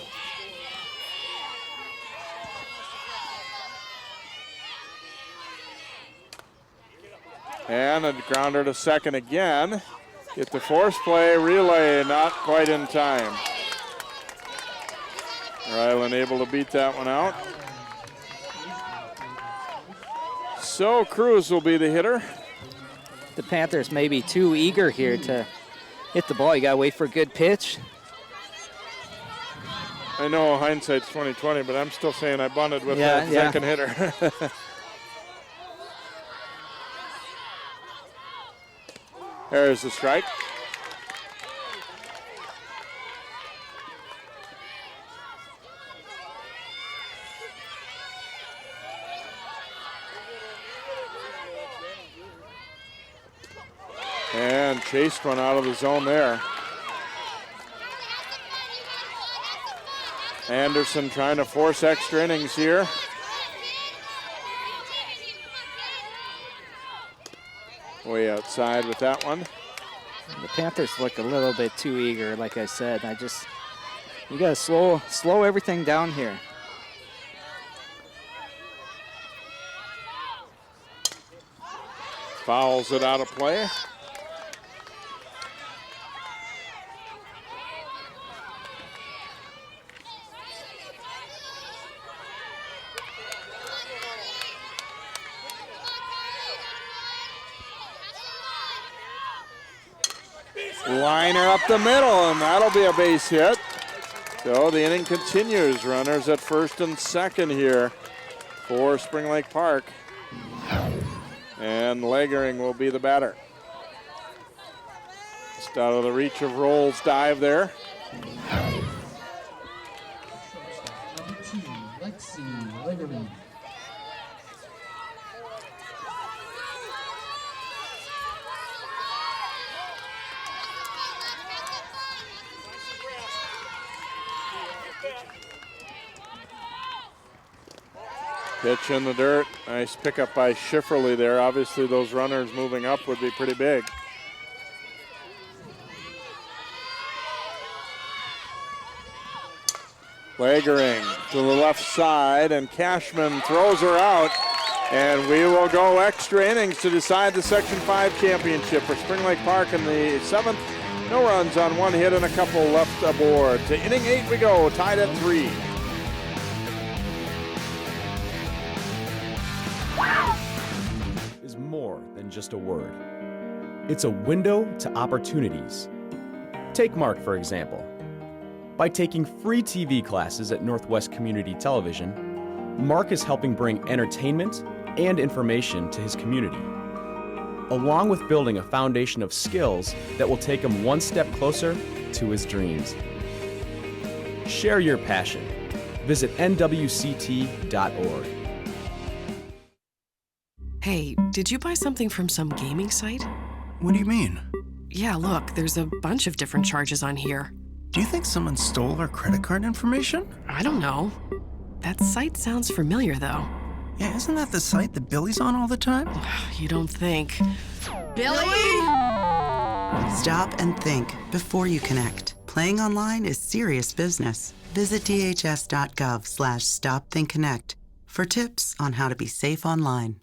A: And a grounder to second again. Get the force play, relay, not quite in time. Ryland able to beat that one out. So Cruz will be the hitter.
B: The Panthers may be too eager here to hit the ball. You gotta wait for a good pitch.
A: I know hindsight's 20/20, but I'm still saying I bunted with that second hitter. There's the strike. And chased one out of the zone there. Anderson trying to force extra innings here. Way outside with that one.
B: The Panthers look a little bit too eager, like I said. You gotta slow everything down here.
A: Fouls it out of play. Liner up the middle, and that'll be a base hit. So the inning continues. Runners at first and second here for Spring Lake Park. And Legering will be the batter. Just out of the reach of Roll's dive there. Pitch in the dirt. Nice pickup by Schifferle there. Obviously those runners moving up would be pretty big. Legering to the left side, and Cashman throws her out. And we will go extra innings to decide the Section 5 championship for Spring Lake Park in the 7th. No runs on 1 hit and a couple left aboard. To inning 8 we go, tied at 3.
K: Is more than just a word. It's a window to opportunities. Take Mark, for example. By taking free TV classes at Northwest Community Television, Mark is helping bring entertainment and information to his community, along with building a foundation of skills that will take him one step closer to his dreams. Share your passion. Visit nwct.org.
L: Hey, did you buy something from some gaming site?
M: What do you mean?
L: Yeah, look, there's a bunch of different charges on here.
M: Do you think someone stole our credit card information?
L: I don't know. That site sounds familiar, though.
M: Yeah, isn't that the site that Billy's on all the time?
L: You don't think.
N: Billy! Stop and think before you connect. Playing online is serious business. Visit dhs.gov/stopthinkconnect for tips on how to be safe online.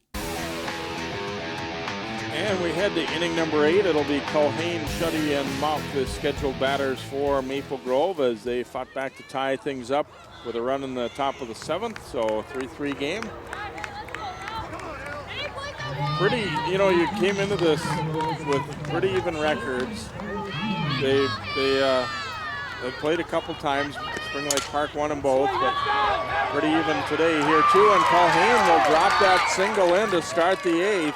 A: And we head to inning number 8. It'll be Culhane, Shuddy, and Muff, the scheduled batters for Maple Grove, as they fought back to tie things up with a run in the top of the 7th. So 3-3 game. Pretty, you came into this with pretty even records. They played a couple times. Spring Lake Park won them both, but pretty even today here too. And Culhane will drop that single in to start the 8th.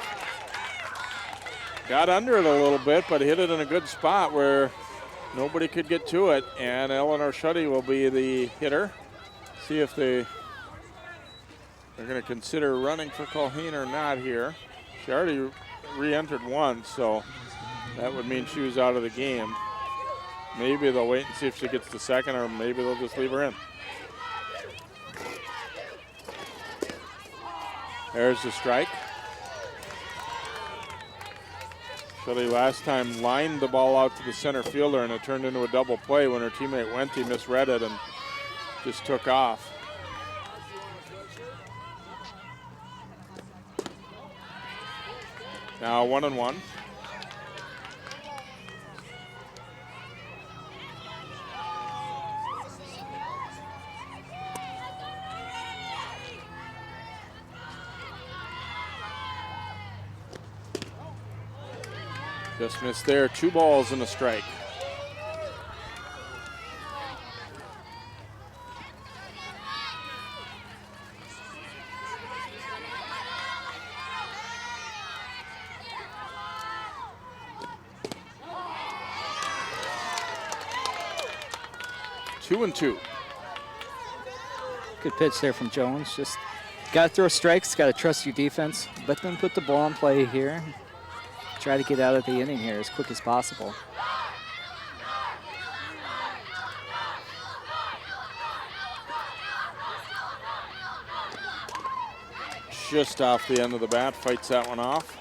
A: Got under it a little bit, but hit it in a good spot where nobody could get to it. And Eleanor Shuddy will be the hitter. See if they're going to consider running for Culhane or not here. She already re-entered once, so that would mean she was out of the game. Maybe they'll wait and see if she gets the second, or maybe they'll just leave her in. There's the strike. Shuddy last time lined the ball out to the center fielder, and it turned into a double play when her teammate Wente misread it and just took off. Now 1-1. Just missed there. 2 balls and a strike. Two and two.
B: Good pitch there from Jones. Just got to throw strikes, got to trust your defense. Let them put the ball in play here. Try to get out of the inning here as quick as possible.
A: Just off the end of the bat, fights that one off.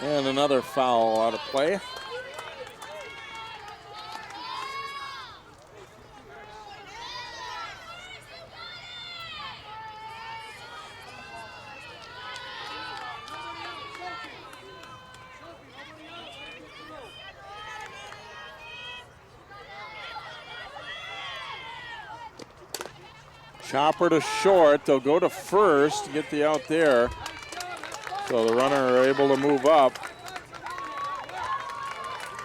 A: And another foul out of play. Chopper to short. They'll go to first to get the out there. So the runner are able to move up.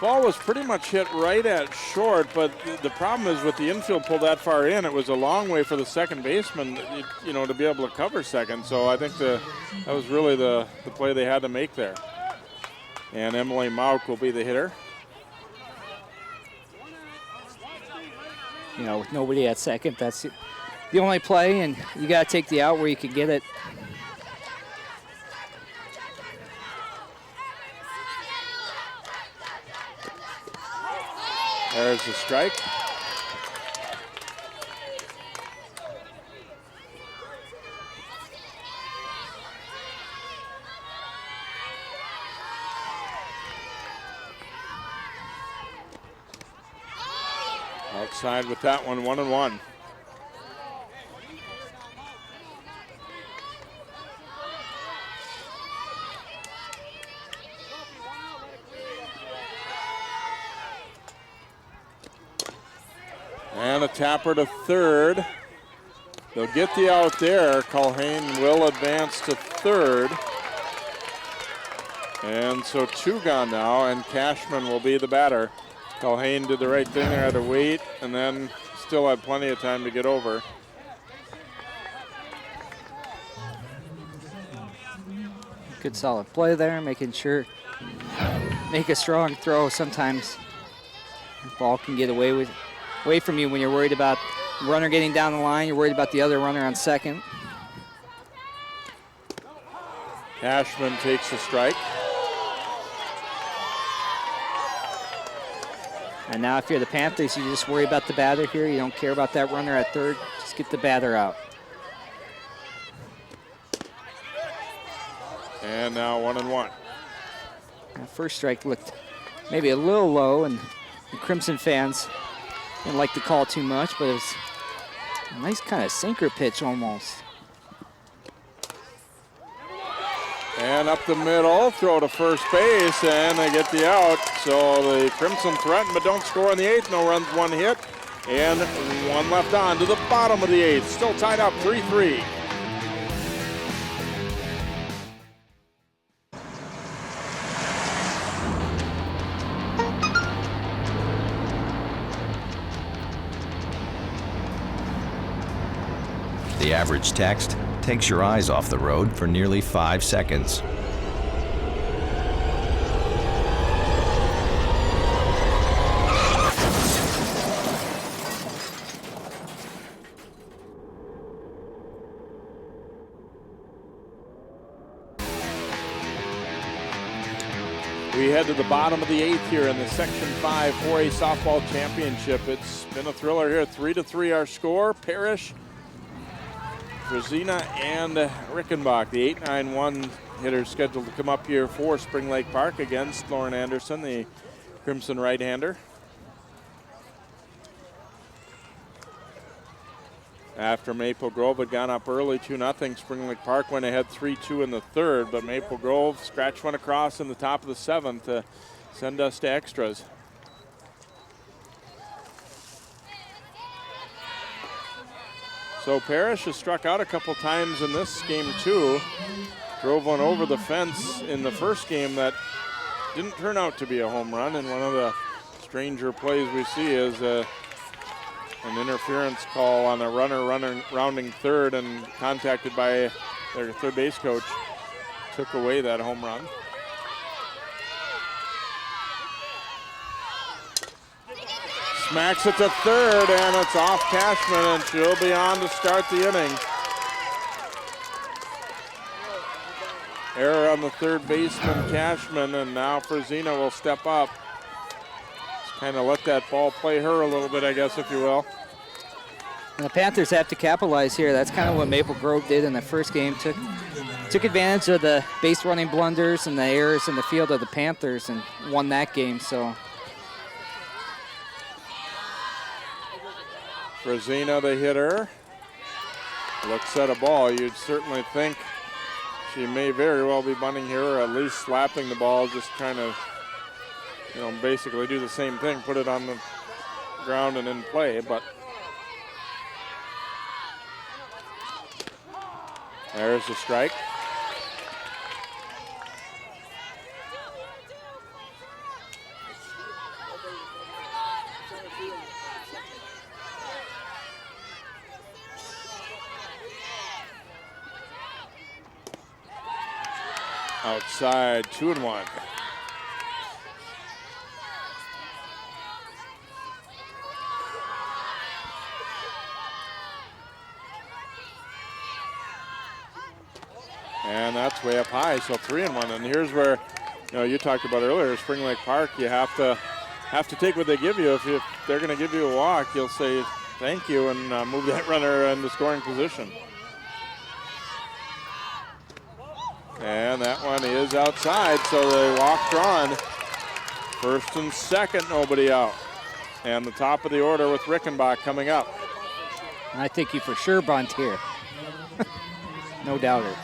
A: Ball was pretty much hit right at short, but the problem is with the infield pulled that far in, it was a long way for the second baseman, to be able to cover second. So I think that was really the play they had to make there. And Emily Mauk will be the hitter.
B: With nobody at second, that's the only play, and you got to take the out where you can get it.
A: There's the strike. Outside with that one, 1-1. And a tapper to third. They'll get the out there. Culhane will advance to third. And so 2 gone now, and Cashman will be the batter. Culhane did the right thing there, had to wait, and then still had plenty of time to get over.
B: Good solid play there, making sure, make a strong throw. Sometimes the ball can get away from you when you're worried about the runner getting down the line, you're worried about the other runner on second.
A: Cashman takes the strike.
B: And now if you're the Panthers, you just worry about the batter here. You don't care about that runner at third. Just get the batter out.
A: And now 1-1.
B: That first strike looked maybe a little low, and the Crimson fans didn't like the call too much, but it was a nice kind of sinker pitch almost.
A: And up the middle, throw to first base, and they get the out. So the Crimson threaten, but don't score in the 8th. No runs, 1 hit, and 1 left on to the bottom of the 8th. Still tied up 3-3.
O: The average text takes your eyes off the road for nearly 5 seconds.
A: We head to the bottom of the 8th here in the Section 5 4A Softball Championship. It's been a thriller here, 3-3 our score. Parrish, Frazina, and Rickenbach, the 8-9-1 hitters scheduled to come up here for Spring Lake Park against Lauren Anderson, the Crimson right-hander. After Maple Grove had gone up early 2-0, Spring Lake Park went ahead 3-2 in the 3rd, but Maple Grove scratched one across in the top of the 7th to send us to extras. So Parrish has struck out a couple times in this game too. Drove one over the fence in the first game that didn't turn out to be a home run, and one of the stranger plays we see is an interference call on a runner rounding third, and contacted by their third base coach took away that home run. Smacks it to third, and it's off Cashman, and she'll be on to start the inning. Error on the third baseman, Cashman, and now Frazina will step up. Just kind of let that ball play her a little bit, I guess, if you will.
B: And the Panthers have to capitalize here. That's kind of what Maple Grove did in the first game. Took advantage of the base running blunders and the errors in the field of the Panthers and won that game. So
A: Frazina, the hitter, looks at a ball. You'd certainly think she may very well be bunting here, or at least slapping the ball, just trying to, basically do the same thing, put it on the ground and in play, but there's the strike. Outside, 2-1. And that's way up high, so 3-1. And here's where, you talked about earlier, Spring Lake Park, you have to have to take what they give you. If they're going to give you a walk, you'll say thank you and move that runner into scoring position. And that one is outside, so they walk drawn. First and second, nobody out. And the top of the order with Rickenbach coming up.
B: I think he for sure bunt here. No doubter.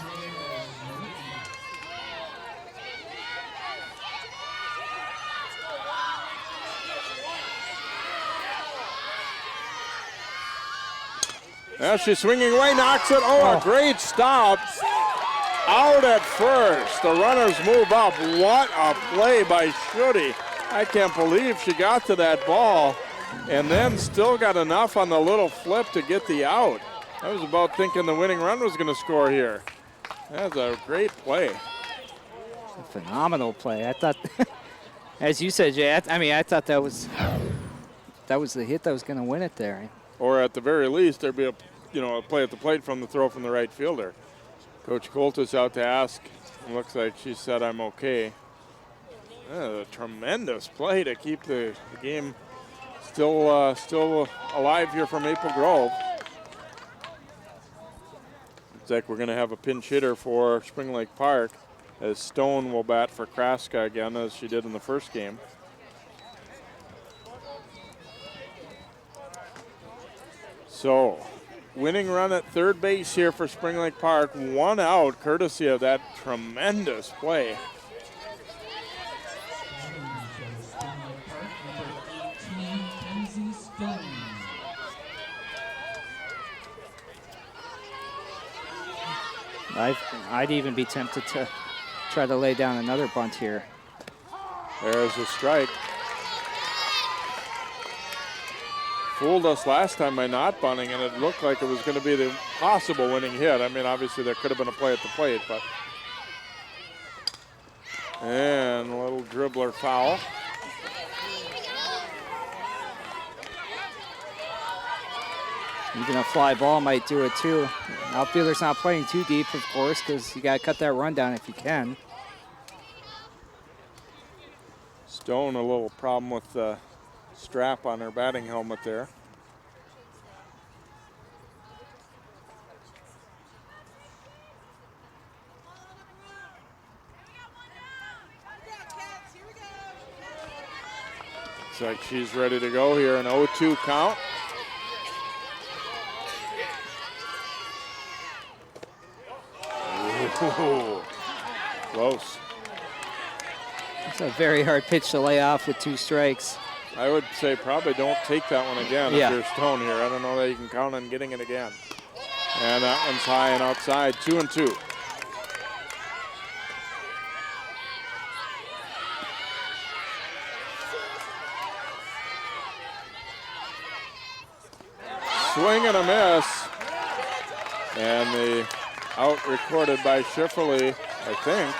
A: Now she's swinging away, knocks it. Oh, a great stop. Out at first. The runners move up. What a play by Schutte. I can't believe she got to that ball and then still got enough on the little flip to get the out. I was about thinking the winning run was going to score here. That's a great play.
B: A phenomenal play. I thought, as you said, Jay, I thought that was the hit that was going to win it there.
A: Or at the very least, there'd be a play at the plate from the throw from the right fielder. Coach Coltis out to ask. It looks like she said, "I'm okay." A tremendous play to keep the game still alive here for Maple Grove. Looks like we're going to have a pinch hitter for Spring Lake Park, as Stone will bat for Kraska again, as she did in the first game. So, winning run at third base here for Spring Lake Park. One out, courtesy of that tremendous play.
B: I'd even be tempted to try to lay down another bunt here.
A: There's a strike. Fooled us last time by not bunting, and it looked like it was going to be the possible winning hit. I mean, obviously there could have been a play at the plate, but. And a little dribbler foul.
B: Even a fly ball might do it too. Outfielder's not playing too deep, of course, because you got to cut that run down if you can.
A: Stone, a little problem with the strap on her batting helmet there. Looks like she's ready to go here, an 0-2 count. Ooh, close.
B: It's a very hard pitch to lay off with 2 strikes.
A: I would say probably don't take that one again if you're Stone here. I don't know that you can count on getting it again. And that one's high and outside, 2-2. Swing and a miss. And the out recorded by Schifferle, I think.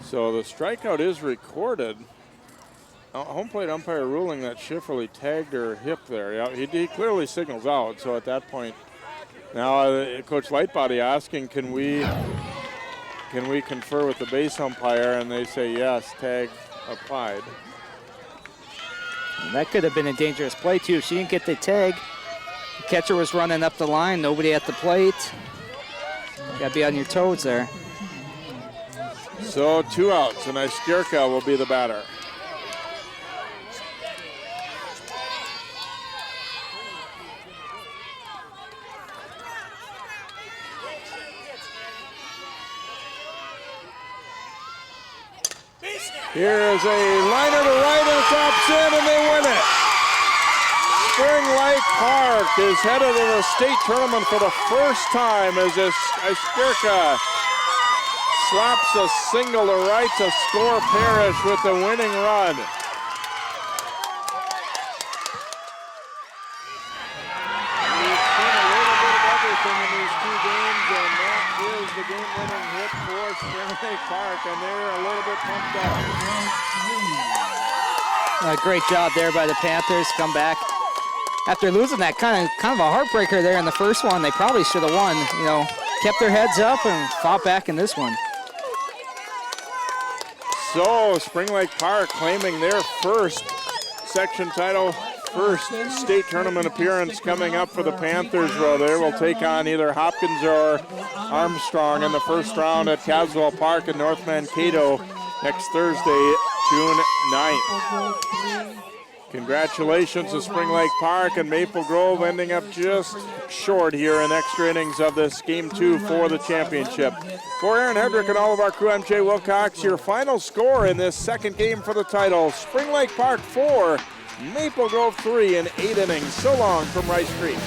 A: So the strikeout is recorded. Home plate umpire ruling that Schifferle tagged her hip there. Yeah, he clearly signals out, so at that point. Now Coach Lightbody asking, can we confer with the base umpire? And they say yes, tag applied.
B: And that could have been a dangerous play too. If she didn't get the tag, the catcher was running up the line, nobody at the plate. Got to be on your toes there.
A: So 2 outs, and Iskierka will be the batter. Here's a liner to right, and it drops in, and they win it. Spring Lake Park is headed to the state tournament for the first time as Iskierka slaps a single to right to score Parrish with the winning run. We've seen a little bit of everything in these 2 games, and that is the game-winning hit for Spring Lake Park, and they're a little bit pumped up.
B: Great job there by the Panthers. Come back after losing that kind of a heartbreaker there in the first one, they probably should have won. Kept their heads up and fought back in this one.
A: So Spring Lake Park claiming their first section title, first state tournament appearance coming up for the Panthers. Well, they will take on either Hopkins or Armstrong in the first round at Caswell Park in North Mankato next Thursday, June 9th. Congratulations to Spring Lake Park and Maple Grove ending up just short here in extra innings of this Game 2 for the championship. For Aaron Hedrick and all of our crew, I'm Jay Wilcox. Your final score in this second game for the title, Spring Lake Park 4, Maple Grove 3 in 8 innings. So long from Rice Creek.